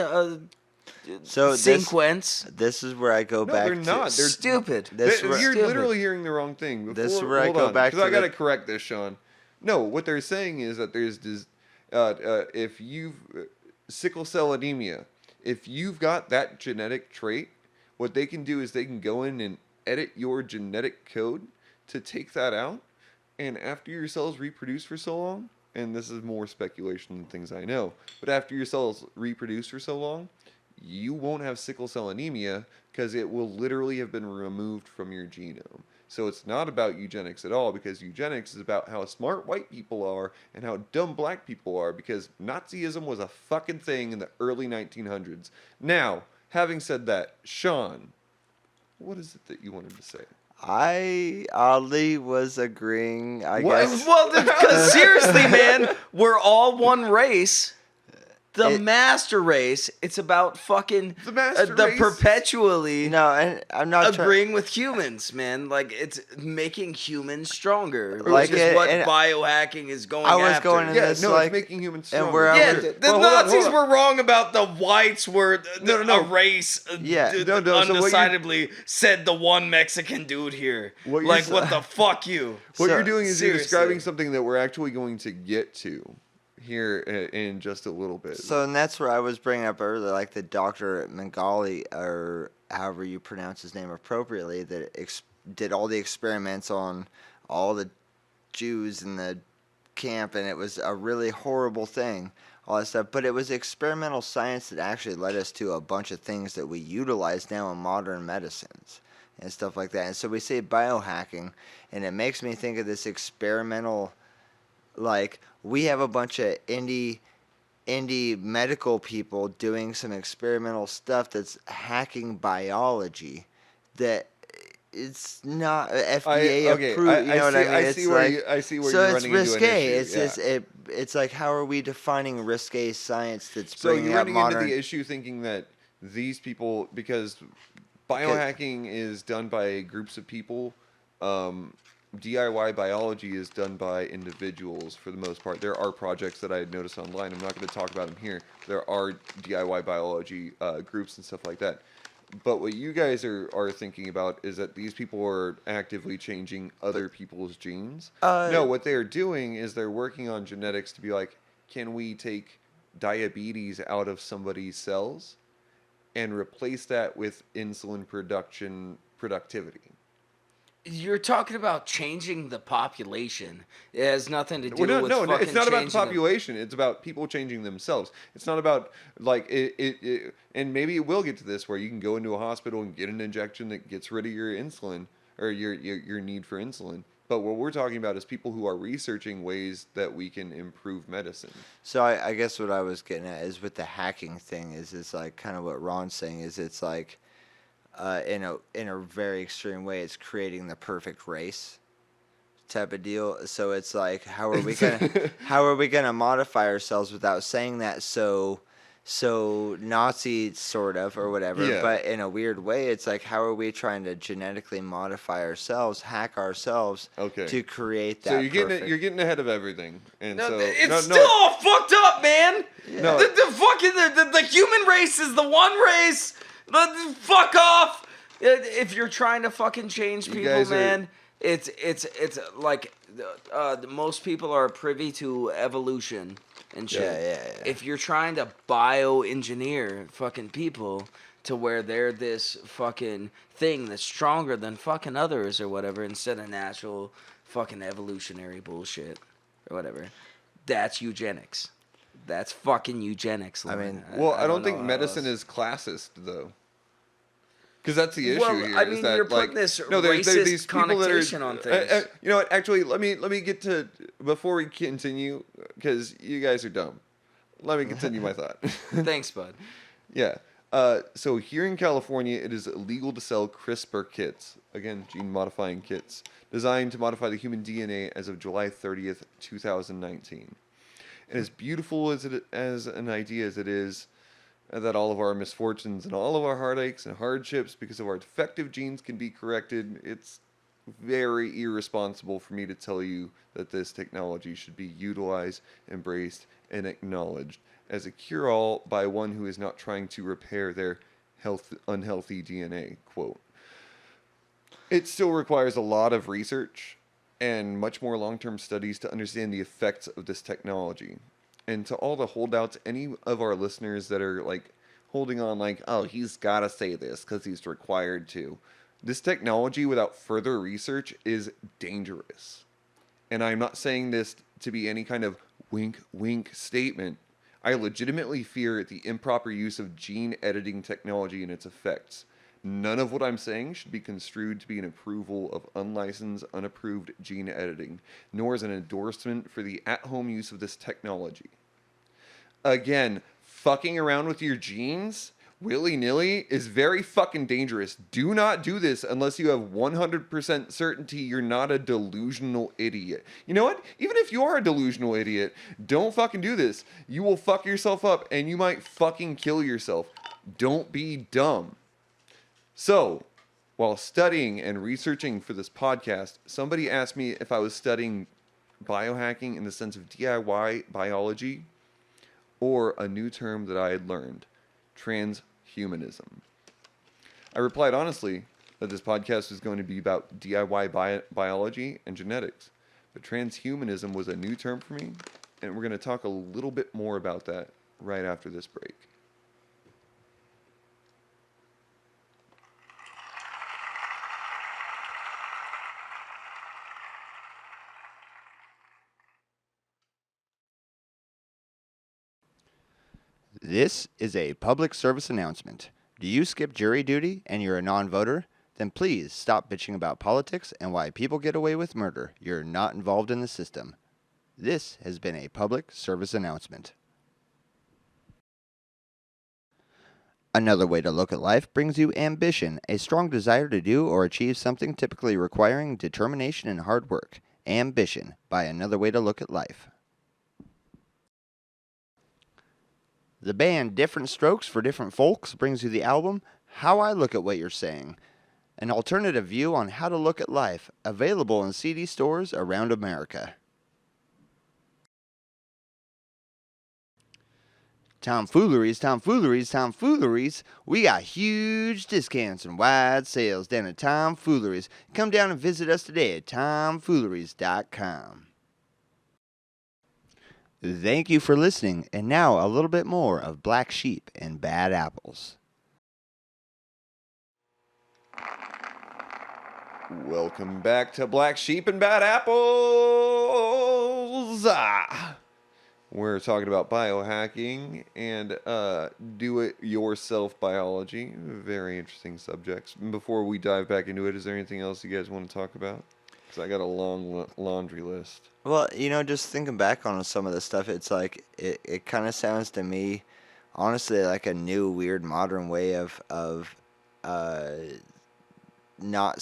sequence. This is where I go back. They're not. They're stupid. You're literally hearing the wrong thing. This is where I go back to. Because I gotta correct this, Sean. No, what they're saying is that there's this. If you've sickle cell anemia, if you've got that genetic trait, what they can do is they can go in and edit your genetic code to take that out, and after your cells reproduce for so long, and this is more speculation than things I know, but after your cells reproduce for so long, you won't have sickle cell anemia because it will literally have been removed from your genome. So it's not about eugenics at all, because eugenics is about how smart white people are and how dumb black people are, because Nazism was a fucking thing in the early 1900s. Now, having said that, Sean, what is it that you wanted to say? I oddly was agreeing, I guess. Well, because seriously, man, we're all one race. The master race. It's about fucking the race. Perpetually. No, and I'm not agreeing with humans, man. Like, it's making humans stronger. Like, which is what biohacking is going after. I was going in this, no, like, it's making humans stronger. And where the Nazis were wrong about the whites were a race. Undecidedly said the one Mexican dude here. What the fuck you? What you're doing is you're describing something that we're actually going to get to here in just a little bit. So, and that's where I was bringing up earlier, like the Dr. Mengele, or however you pronounce his name appropriately, that did all the experiments on all the Jews in the camp, and it was a really horrible thing, all that stuff. But it was experimental science that actually led us to a bunch of things that we utilize now in modern medicines and stuff like that. And so we say biohacking, and it makes me think of this experimental, like, we have a bunch of indie medical people doing some experimental stuff that's hacking biology that it's not FDA approved. You know what I mean? I see where you're running into an issue. It's like, how are we defining risque science that's so bringing up modern... So you're running into the issue thinking that these people, because biohacking is done by groups of people, DIY biology is done by individuals for the most part. There are projects that I had noticed online. I'm not going to talk about them here. There are DIY biology groups and stuff like that. But what you guys are thinking about is that these people are actively changing other people's genes. No, what they're doing is they're working on genetics to be like, can we take diabetes out of somebody's cells and replace that with insulin productivity? You're talking about changing the population. It has nothing to do with No, it's not about the changing population. It's about people changing themselves. It's not about, like, it, and maybe it will get to this where you can go into a hospital and get an injection that gets rid of your insulin or your need for insulin, But what we're talking about is people who are researching ways that we can improve medicine. So I guess what I was getting at is with the hacking thing is it's like kind of what Ron's saying is it's like in a very extreme way it's creating the perfect race type of deal. So it's like how are we gonna modify ourselves without saying that so Nazi sort of or whatever, Yeah. but in a weird way it's like how are we trying to genetically modify ourselves, hack ourselves Okay. to create that So perfect. you're getting ahead of everything, and No, so it's still all fucked up, man. No. The fucking the human race is the one race. Fuck off. If you're trying to fucking change You people, guys are- man, it's like most people are privy to evolution and shit. Yeah. If you're trying to bioengineer fucking people to where they're this fucking thing that's stronger than fucking others or whatever instead of natural fucking evolutionary bullshit or whatever, that's eugenics. That's fucking eugenics. I mean, Well, I don't think know how medicine else. is classist though. Because that's the issue Well, here. I is mean, that, you're like, putting this no, there are racist these people that connotation on things. You know what? Actually, let me get to before we continue because you guys are dumb. Let me continue my thought. Thanks, bud. Yeah. So here in California, it is illegal to sell CRISPR kits, again, gene-modifying kits, designed to modify the human DNA as of July 30th, 2019. And as beautiful as an idea as it is, that all of our misfortunes and all of our heartaches and hardships because of our defective genes can be corrected, it's very irresponsible for me to tell you that this technology should be utilized, embraced, and acknowledged as a cure-all by one who is not trying to repair their unhealthy DNA, quote. It still requires a lot of research and much more long-term studies to understand the effects of this technology. And to all the holdouts, any of our listeners that are like holding on like, oh, he's got to say this because he's required to. This technology without further research is dangerous. And I'm not saying this to be any kind of wink, wink statement. I legitimately fear the improper use of gene editing technology and its effects. None of what I'm saying should be construed to be an approval of unlicensed, unapproved gene editing, nor is an endorsement for the at-home use of this technology. Again, fucking around with your genes willy-nilly is very fucking dangerous. Do not do this unless you have 100% certainty you're not a delusional idiot. You know what? Even if you are a delusional idiot, don't fucking do this. You will fuck yourself up and you might fucking kill yourself. Don't be dumb. So, while studying and researching for this podcast, somebody asked me if I was studying biohacking in the sense of DIY biology or a new term that I had learned, transhumanism. I replied honestly that this podcast was going to be about DIY biology and genetics, but transhumanism was a new term for me, and we're going to talk a little bit more about that right after this break. This is a public service announcement. Do you skip jury duty and you're a non-voter? Then please stop bitching about politics and why people get away with murder. You're not involved in the system. This has been a public service announcement. Another way to look at life brings you ambition, a strong desire to do or achieve something typically requiring determination and hard work. Ambition, by Another Way to Look at Life. The band Different Strokes for Different Folks brings you the album How I Look at What You're Saying, an alternative view on how to look at life, available in CD stores around America. Tomfooleries, tomfooleries, tomfooleries. We got huge discounts and wide sales down at Tomfooleries. Come down and visit us today at tomfooleries.com. Thank you for listening, and now a little bit more of Black Sheep and Bad Apples. Welcome back to Black Sheep and Bad Apples. We're talking about biohacking and do-it-yourself biology. Very interesting subjects. Before we dive back into it, is there anything else you guys want to talk about? 'Cause I got a long laundry list. Well, just thinking back on some of the stuff, it's like it kind of sounds to me, honestly, like a new weird modern way of uh not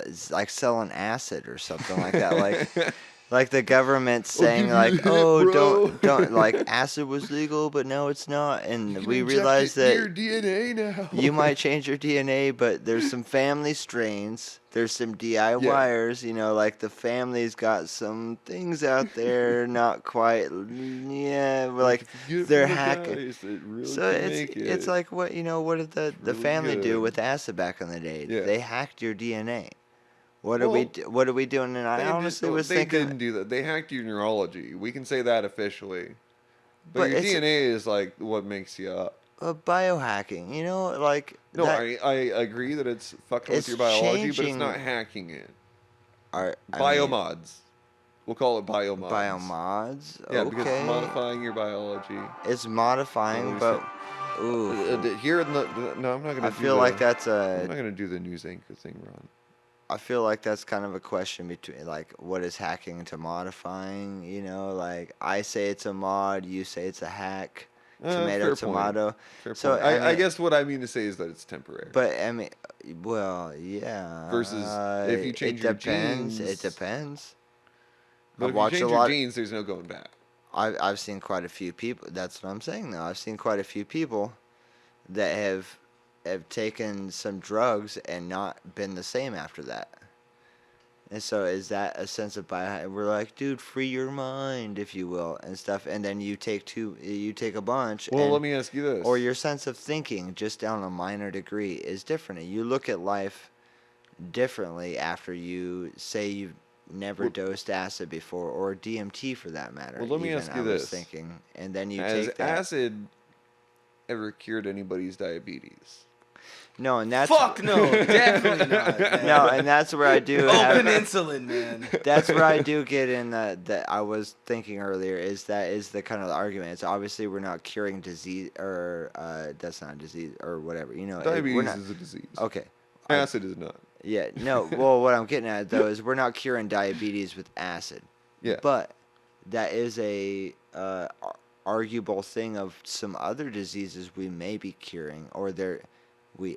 it's like selling acid or something like that. Like the government I'll saying give you like, the hit, oh, bro. don't like acid was legal, but no, it's not, You and can we inject realize it into your that DNA now. you might change your DNA, but there's some family strains. There's some DIYers, like the family's got some things out there, not quite, yeah, Like like if you get it they're from the hacking. guys that really So can it's make it's it. like what did the It's really family do good. with acid back in the day? Yeah. They hacked your DNA. What are Well, what are we doing? And I they honestly was they thinking, didn't do that. They hacked your neurology. We can say that officially. But but your it's DNA is like what makes you up. biohacking, like No, that. I agree that it's fucking with It's your biology, but it's changing not hacking it. I mean, Biomods. We'll call it biomods. biomods. Yeah, because it's Okay, modifying your biology. it's What modifying, we but say? ooh, Here in no, I'm not I gonna do feel the. like that's I'm a. not gonna do the news anchor thing, Ron. I feel like that's kind of a question between like what is hacking to modifying. Like I say it's a mod, you say it's a hack. Tomato, Fair point. tomato. Fair So point. I guess what I mean to say is that it's temporary. but I mean, well, yeah. Versus if you change It your depends. It genes. depends. But I've if you watched a change your lot. genes, there's no going back. I've seen quite a few people. That's what I'm saying though. I've seen quite a few people that have taken some drugs and not been the same after that. And so is that a sense of we're like, dude, free your mind, if you will, and stuff. And then you take a bunch, Well, and let me ask you this. or your sense of thinking, just down a minor degree, is different. And you look at life differently after you say you've never Well- dosed acid before, or DMT for that matter. Well, let me even, ask you I was this. thinking, and then you Has take that. acid ever cured anybody's diabetes? No, and that's Fuck no, definitely not. Man. no, and that's where I do Open have. insulin, man. That's where I do get in that I was thinking earlier is the kind of the argument. It's obviously we're not curing disease or that's not a disease or whatever. We're Diabetes not. is a disease. Okay. Acid is not. Yeah. No. Well, what I'm getting at though is we're not curing diabetes with acid. Yeah. But that is a arguable thing of some other diseases we may be curing or we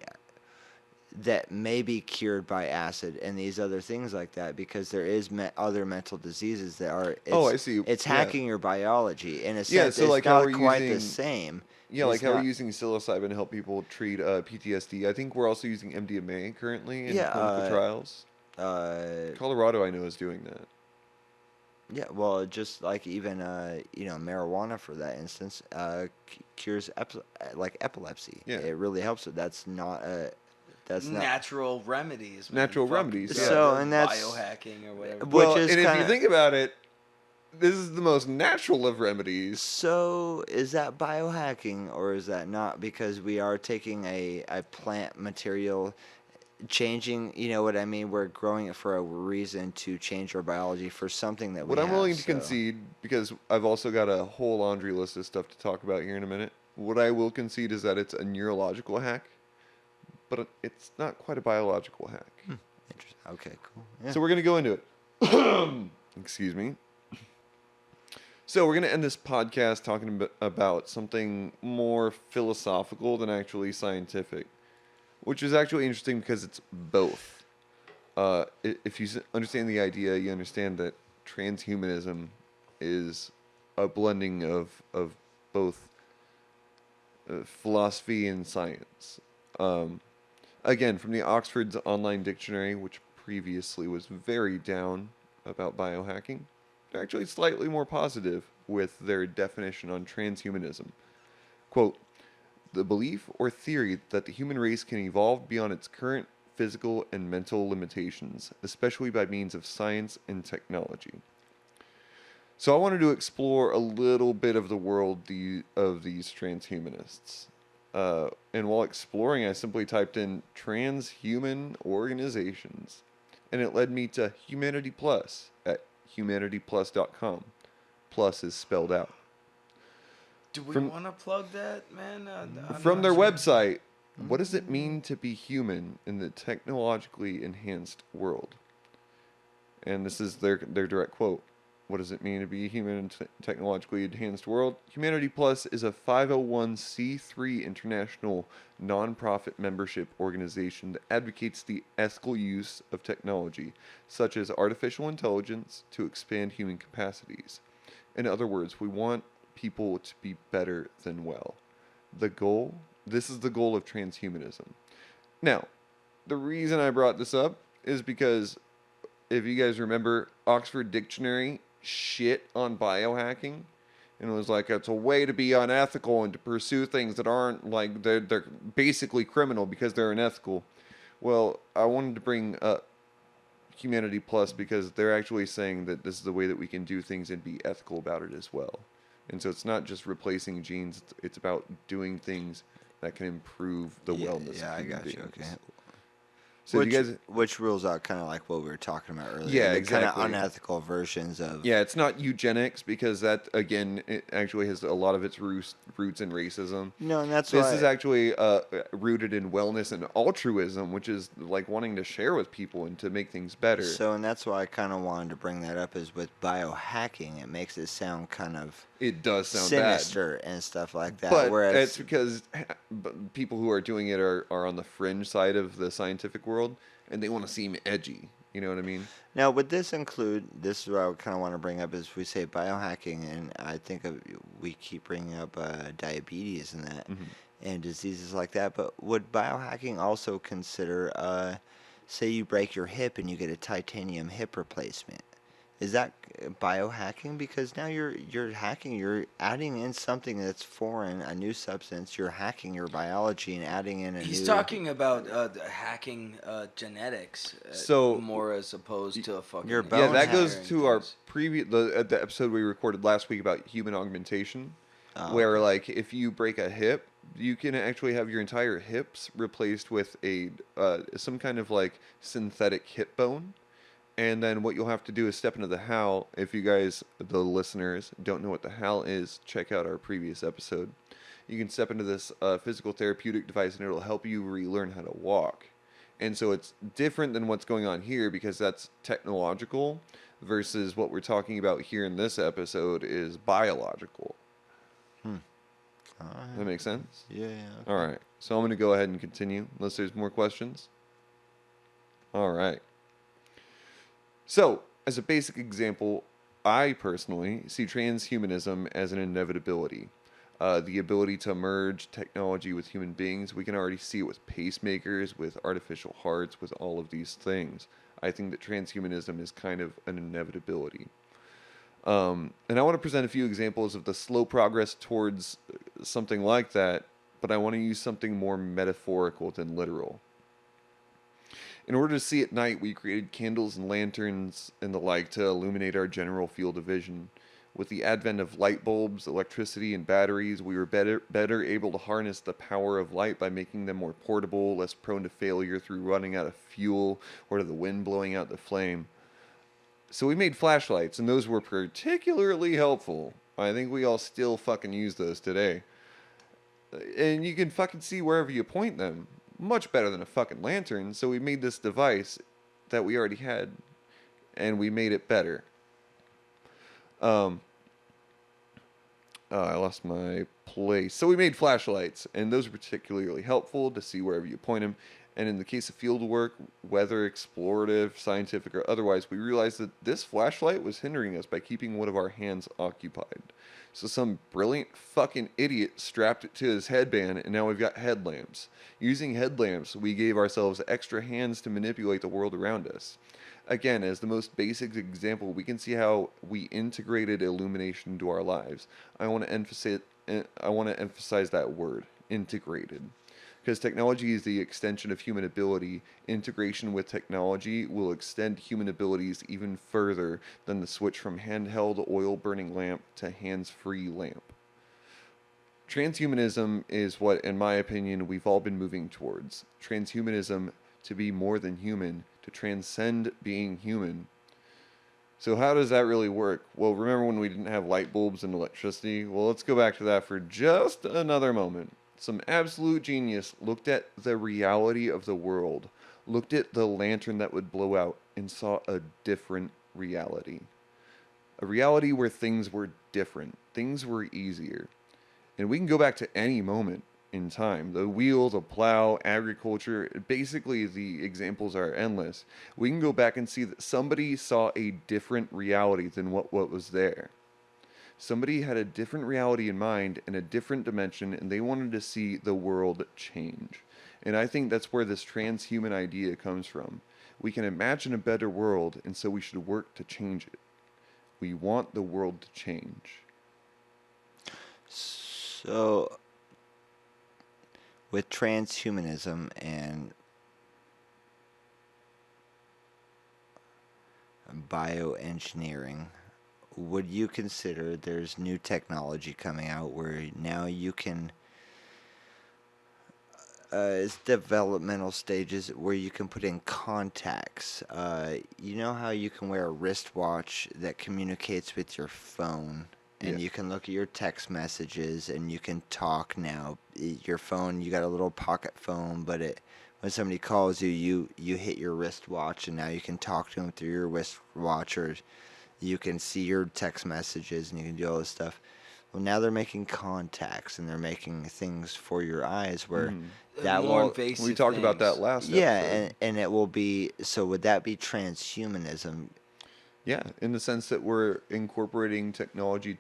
that may be cured by acid and these other things like that because there is other mental diseases that are I see. it's Yeah. hacking your biology in a sense. Yeah, so it's like how not we're quite the using- same. Yeah, It's like how not- we're using psilocybin to help people treat PTSD. I think we're also using MDMA currently in Yeah, clinical trials. uh, Colorado, I know, is doing that. yeah, well, just like even marijuana for that instance cures like epilepsy. Yeah. It really helps. That's not Natural remedies. Natural Fuck remedies, yeah. So, and that's- biohacking or whatever. Which Well, is and if you kinda- think about it, this is the most natural of remedies. So is that biohacking or is that not? Because we are taking a plant material, changing, you know what I mean? We're growing it for a reason to change our biology for something that we What I'm have, willing to so- concede, because I've also got a whole laundry list of stuff to talk about here in a minute. What I will concede is that it's a neurological hack, but it's not quite a biological hack. Interesting. Okay, cool. Yeah. So we're going to go into it. Excuse me. So we're going to end this podcast talking about something more philosophical than actually scientific, which is actually interesting because it's both. If you understand the idea, you understand that transhumanism is a blending of both philosophy and science. Again, from the Oxford's Online Dictionary, which previously was very down about biohacking, they're actually slightly more positive with their definition on transhumanism. Quote, the belief or theory that the human race can evolve beyond its current physical and mental limitations, especially by means of science and technology. So I wanted to explore a little bit of the world of these transhumanists. And while exploring, I simply typed in transhuman organizations, and it led me to Humanity Plus at humanityplus.com. Plus is spelled out. Do we From- want to plug that, man? I'm From not their sure. website, what does it mean to be human in the technologically enhanced world? And this is their direct quote. What does it mean to be a human in technologically enhanced world? Humanity Plus is a 501c3 international nonprofit membership organization that advocates the ethical use of technology, such as artificial intelligence, to expand human capacities. In other words, we want people to be better than well. This is the goal of transhumanism. Now, the reason I brought this up is because if you guys remember, Oxford Dictionary shit on biohacking, and it was like it's a way to be unethical and to pursue things that aren't like they're basically criminal because they're unethical. Well, I wanted to bring up Humanity Plus because they're actually saying that this is the way that we can do things and be ethical about it as well. And so it's not just replacing genes; it's about doing things that can improve the wellness. Yeah, of I human got you. beings. Okay. So which, you guys, which rules out kind of like what we were talking about earlier. Yeah, the exactly. kind of unethical versions of. yeah, it's not eugenics because that again, it actually has a lot of its roots in racism. No, and that's This why. is actually rooted in wellness and altruism, which is like wanting to share with people and to make things better. So, and that's why I kind of wanted to bring that up is with biohacking, it makes it sound kind of It does sound sinister and stuff like that. bad, but Whereas, it's because people who are doing it are on the fringe side of the scientific world, and they want to seem edgy. You know what I mean? now would this include? This is what I kind of want to bring up is we say biohacking, and I think we keep bringing up diabetes and that, and diseases like that. But would biohacking also consider, say, you break your hip and you get a titanium hip replacement? Is that biohacking? Because now you're hacking, you're adding in something that's foreign, a new substance. You're hacking your biology and adding in a He's new. talking about hacking genetics, So, more as opposed to fucking. Your Yeah, bones that goes engineering to our things. previous the episode we recorded last week about human augmentation, Oh, where like if you break a hip, you can actually have your entire hips replaced with a some kind of like synthetic hip bone. And then what you'll have to do is step into the HAL. If you guys, the listeners, don't know what the HAL is, check out our previous episode. You can step into this physical therapeutic device and it'll help you relearn how to walk. And so it's different than what's going on here because that's technological versus what we're talking about here in this episode is biological. all That right. makes sense? Yeah. All right. So I'm going to go ahead and continue unless there's more questions. All right. So, as a basic example, I personally see transhumanism as an inevitability. The ability to merge technology with human beings, we can already see it with pacemakers, with artificial hearts, with all of these things. I think that transhumanism is kind of an inevitability. And I want to present a few examples of the slow progress towards something like that, but I want to use something more metaphorical than literal. In order to see at night, we created candles and lanterns and the like to illuminate our general field of vision. With the advent of light bulbs, electricity, and batteries, we were better able to harness the power of light by making them more portable, less prone to failure through running out of fuel or to the wind blowing out the flame. So we made flashlights, and those were particularly helpful. I think we all still fucking use those today. And you can fucking see wherever you point them. Much better than a fucking lantern, so we made this device that we already had, and we made it better. I lost my place. So we made flashlights, and those are particularly helpful to see wherever you point them. And in the case of field work, whether explorative, scientific, or otherwise, we realized that this flashlight was hindering us by keeping one of our hands occupied. So some brilliant fucking idiot strapped it to his headband, and now we've got headlamps. Using headlamps, we gave ourselves extra hands to manipulate the world around us. Again, as the most basic example, we can see how we integrated illumination into our lives. I want to emphasize that word, integrated. Because technology is the extension of human ability, integration with technology will extend human abilities even further than the switch from handheld oil-burning lamp to hands-free lamp. Transhumanism is what, in my opinion, we've all been moving towards. Transhumanism, to be more than human, to transcend being human. So how does that really work? Well, remember when we didn't have light bulbs and electricity? Well, let's go back to that for just another moment. Some absolute genius looked at the reality of the world, looked at the lantern that would blow out, and saw a different reality. A reality where things were different, things were easier. And we can go back to any moment in time. The wheel, the plow, agriculture, basically the examples are endless. We can go back and see that somebody saw a different reality than what was there. Somebody had a different reality in mind and a different dimension, and they wanted to see the world change. And I think that's where this transhuman idea comes from. We can imagine a better world, and so we should work to change it. We want the world to change. So, with transhumanism and bioengineering, would you consider there's new technology coming out where now you can, it's developmental stages where you can put in contacts? You know how you can wear a wristwatch that communicates with your phone? And Yeah. you can look at your text messages and you can talk now. Your phone, you got a little pocket phone, but when somebody calls you, you hit your wristwatch and now you can talk to them through your wristwatch, or you can see your text messages and you can do all this stuff. Well, now they're making contacts and they're making things for your eyes where that More will, invasive We talked about that things. last yeah, episode. and it will be, so would that be transhumanism? Yeah, in the sense that we're incorporating technology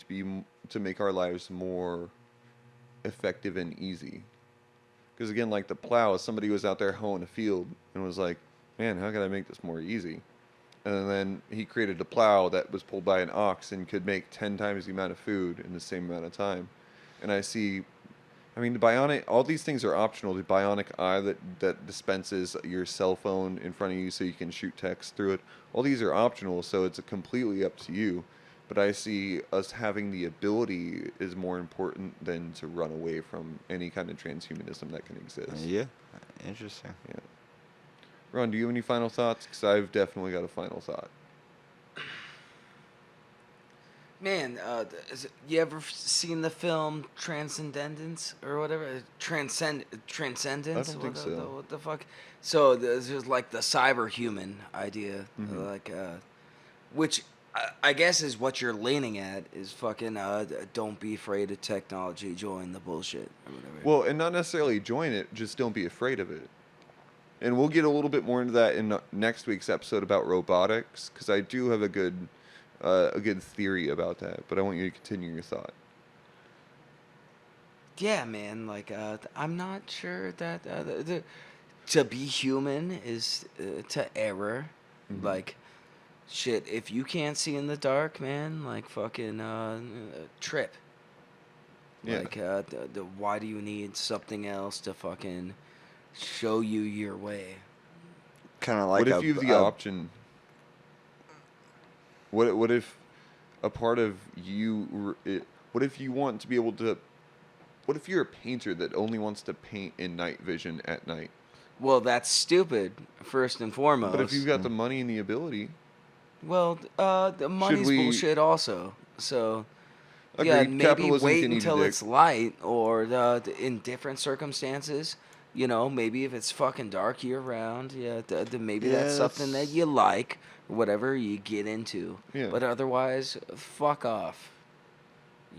to make our lives more effective and easy. Because again, like the plow, somebody was out there hoeing a field and was like, "Man, how can I make this more easy?" And then he created a plow that was pulled by an ox and could make 10 times the amount of food in the same amount of time. And I see, I mean, the bionic, all these things are optional. The bionic eye that dispenses your cell phone in front of you so you can shoot text through it, all these are optional, so it's completely up to you. But I see us having the ability is more important than to run away from any kind of transhumanism that can exist. Yeah, interesting. Yeah. Ron, do you have any final thoughts? Because I've definitely got a final thought. Man, you ever seen the film Transcendence or whatever? I Transcendence? don't think so. What the fuck? So there's just like the cyberhuman idea, Mm-hmm. which I guess is what you're leaning at is fucking don't be afraid of technology, join the bullshit or whatever. Well, and not necessarily join it, just don't be afraid of it. And we'll get a little bit more into that in next week's episode about robotics, because I do have a good theory about that. But I want you to continue your thought. Yeah, man. I'm not sure that to be human is to error. Mm-hmm. Like, shit, if you can't see in the dark, man, like fucking trip. Yeah. Why do you need something else to fucking show you your way? Kind of What like if you have the option? What if a part of what if you want to be able to? What if you're a painter that only wants to paint in night vision at night? Well, that's stupid, first and But if you've foremost. got the money and the ability, Well, the should money's we? bullshit also. So, yeah, Agreed. maybe Capitalism wait can eat a until dick. it's light, or in different circumstances. Maybe if it's fucking dark year round, yeah, maybe that's yeah, something that that's you like, whatever you get into. Yeah. But otherwise, fuck off.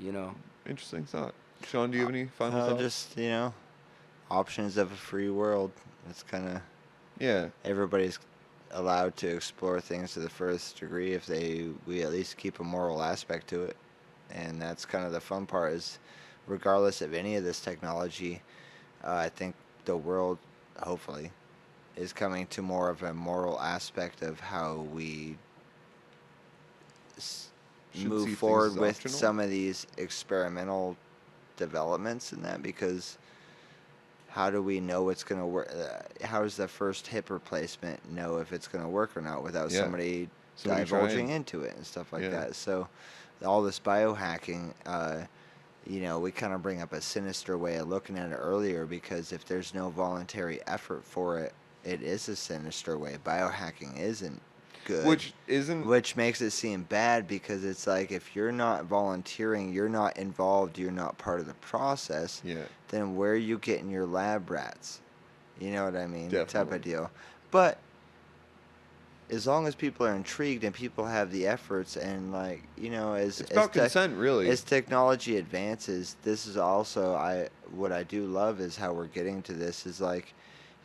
You know. Interesting thought. Sean, do you have any final thoughts? just options of a free world. It's kind of Yeah. everybody's allowed to explore things to the furthest degree if we at least keep a moral aspect to it, and that's kind of the fun part. Is regardless of any of this technology, I think the world, hopefully, is coming to more of a moral aspect of how we Should see move things forward as with optional. some of these experimental developments in that, because how do we know it's going to work? How does the first hip replacement know if it's going to work or not without Yeah. somebody Somebody divulging trying. into it and stuff like Yeah. that? So all this biohacking, we kind of bring up a sinister way of looking at it earlier, because if there's no voluntary effort for it, it is a sinister way. Biohacking isn't good. Which isn't. Which makes it seem bad, because it's like if you're not volunteering, you're not involved, you're not part of the process, Yeah. then where are you getting your lab rats? You know what I mean? Type Definitely. of deal. But as long as people are intrigued and people have the efforts and like It's about consent, really. as technology advances, this is also what I do love is how we're getting to this is like,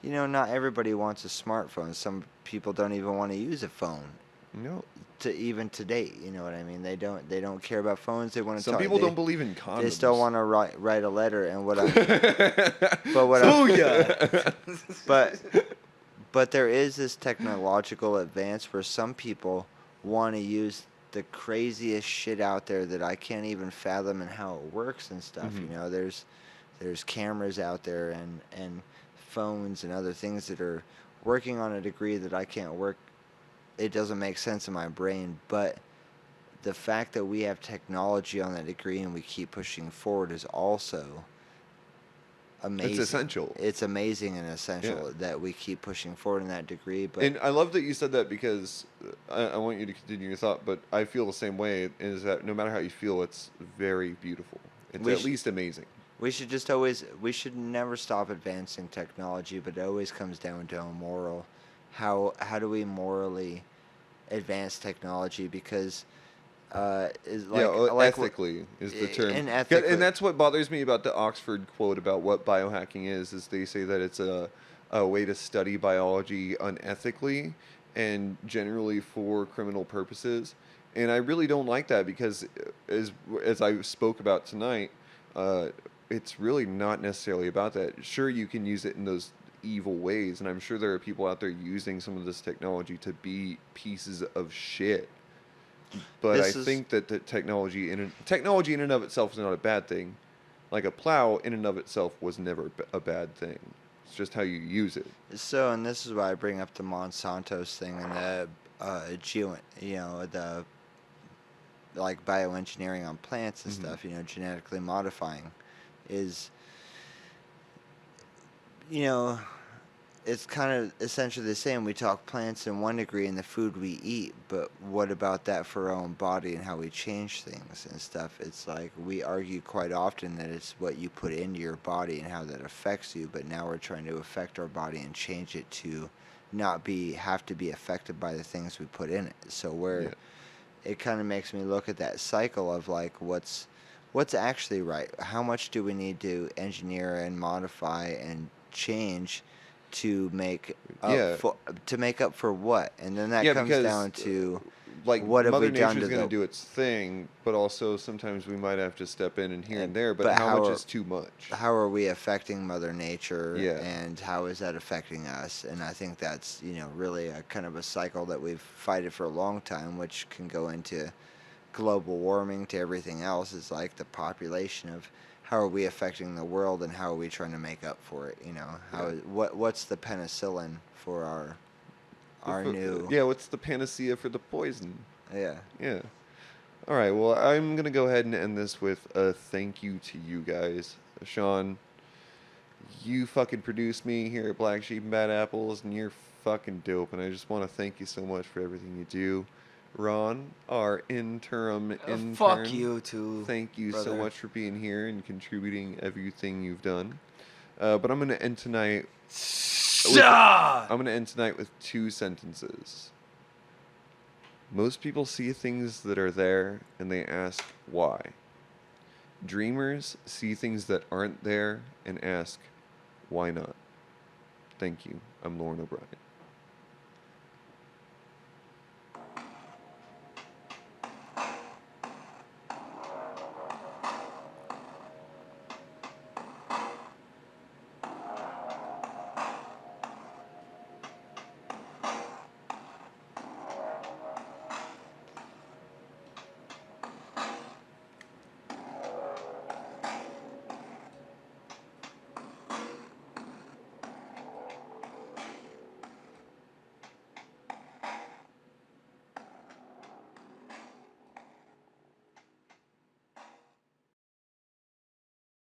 not everybody wants a smartphone. Some people don't even want to use a phone No. to date. You know what I mean? They don't care about phones. They want to Some talk. people don't believe in condoms. They still want to write a letter. And what I'm Booyah! but there is this technological advance where some people want to use the craziest shit out there that I can't even fathom and how it works and stuff. Mhm. There's cameras out there and phones and other things that are working on a degree that I can't work. It doesn't make sense in my brain, but the fact that we have technology on that degree and we keep pushing forward is also amazing. It's essential. It's amazing and essential Yeah. that we keep pushing forward in that degree. But And I love that you said that because I want you to continue your thought, but I feel the same way. Is that no matter how you feel, it's very beautiful. It's We at sh- least amazing. we should never stop advancing technology, but it always comes down to a moral. How do we morally advance technology? Because is like Yeah, like ethically is the term. and ethically. And that's what bothers me about the Oxford quote about what biohacking is they say that it's a way to study biology unethically and generally for criminal purposes. And I really don't like that because as I spoke about tonight, it's really not necessarily about that. Sure, you can use it in those evil ways, and I'm sure there are people out there using some of this technology to be pieces of shit. But I think that the technology in and of itself is not a bad thing. Like a plow in and of itself was never a bad thing. It's just how you use it. So, and this is why I bring up the Monsanto's thing and the the like bioengineering on plants and Mhm. stuff. Genetically modifying is you know it's kind of essentially the same. We talk plants in one degree and the food we eat, but what about that for our own body and how we change things and stuff? It's like we argue quite often that it's what you put into your body and how that affects you, but now we're trying to affect our body and change it to not have to be affected by the things we put in it. So Yeah. it kind of makes me look at that cycle of like what's actually right. How much do we need to engineer and modify and change to make Yeah. make up for what? And then that Yeah, comes because down to like what have we Mother done Nature's to going to the do its thing, but also sometimes we might have to step in and here and there. But but how much is too much? how are we affecting Mother Nature, Yeah. and how is that affecting us? And I think that's really a kind of a cycle that we've fighted for a long time, which can go into global warming to everything else. Is like the population of how are we affecting the world and how are we trying to make up for it? Yeah. What's the penicillin for our new Yeah, what's the panacea for the poison? yeah. Yeah. All right. Well, I'm gonna go ahead and end this with a thank you to you guys, Sean. You fucking produced me here at Black Sheep and Bad Apples, and you're fucking dope. And I just want to thank you so much for everything you do. Ron, our interim intern. Fuck you too. Thank you so brother. much for being here and contributing everything you've done. But I'm gonna end tonight. Ah! I'm gonna end tonight with 2 sentences. Most people see things that are there and they ask why. Dreamers see things that aren't there and ask why not. Thank you. I'm Lauren O'Brien.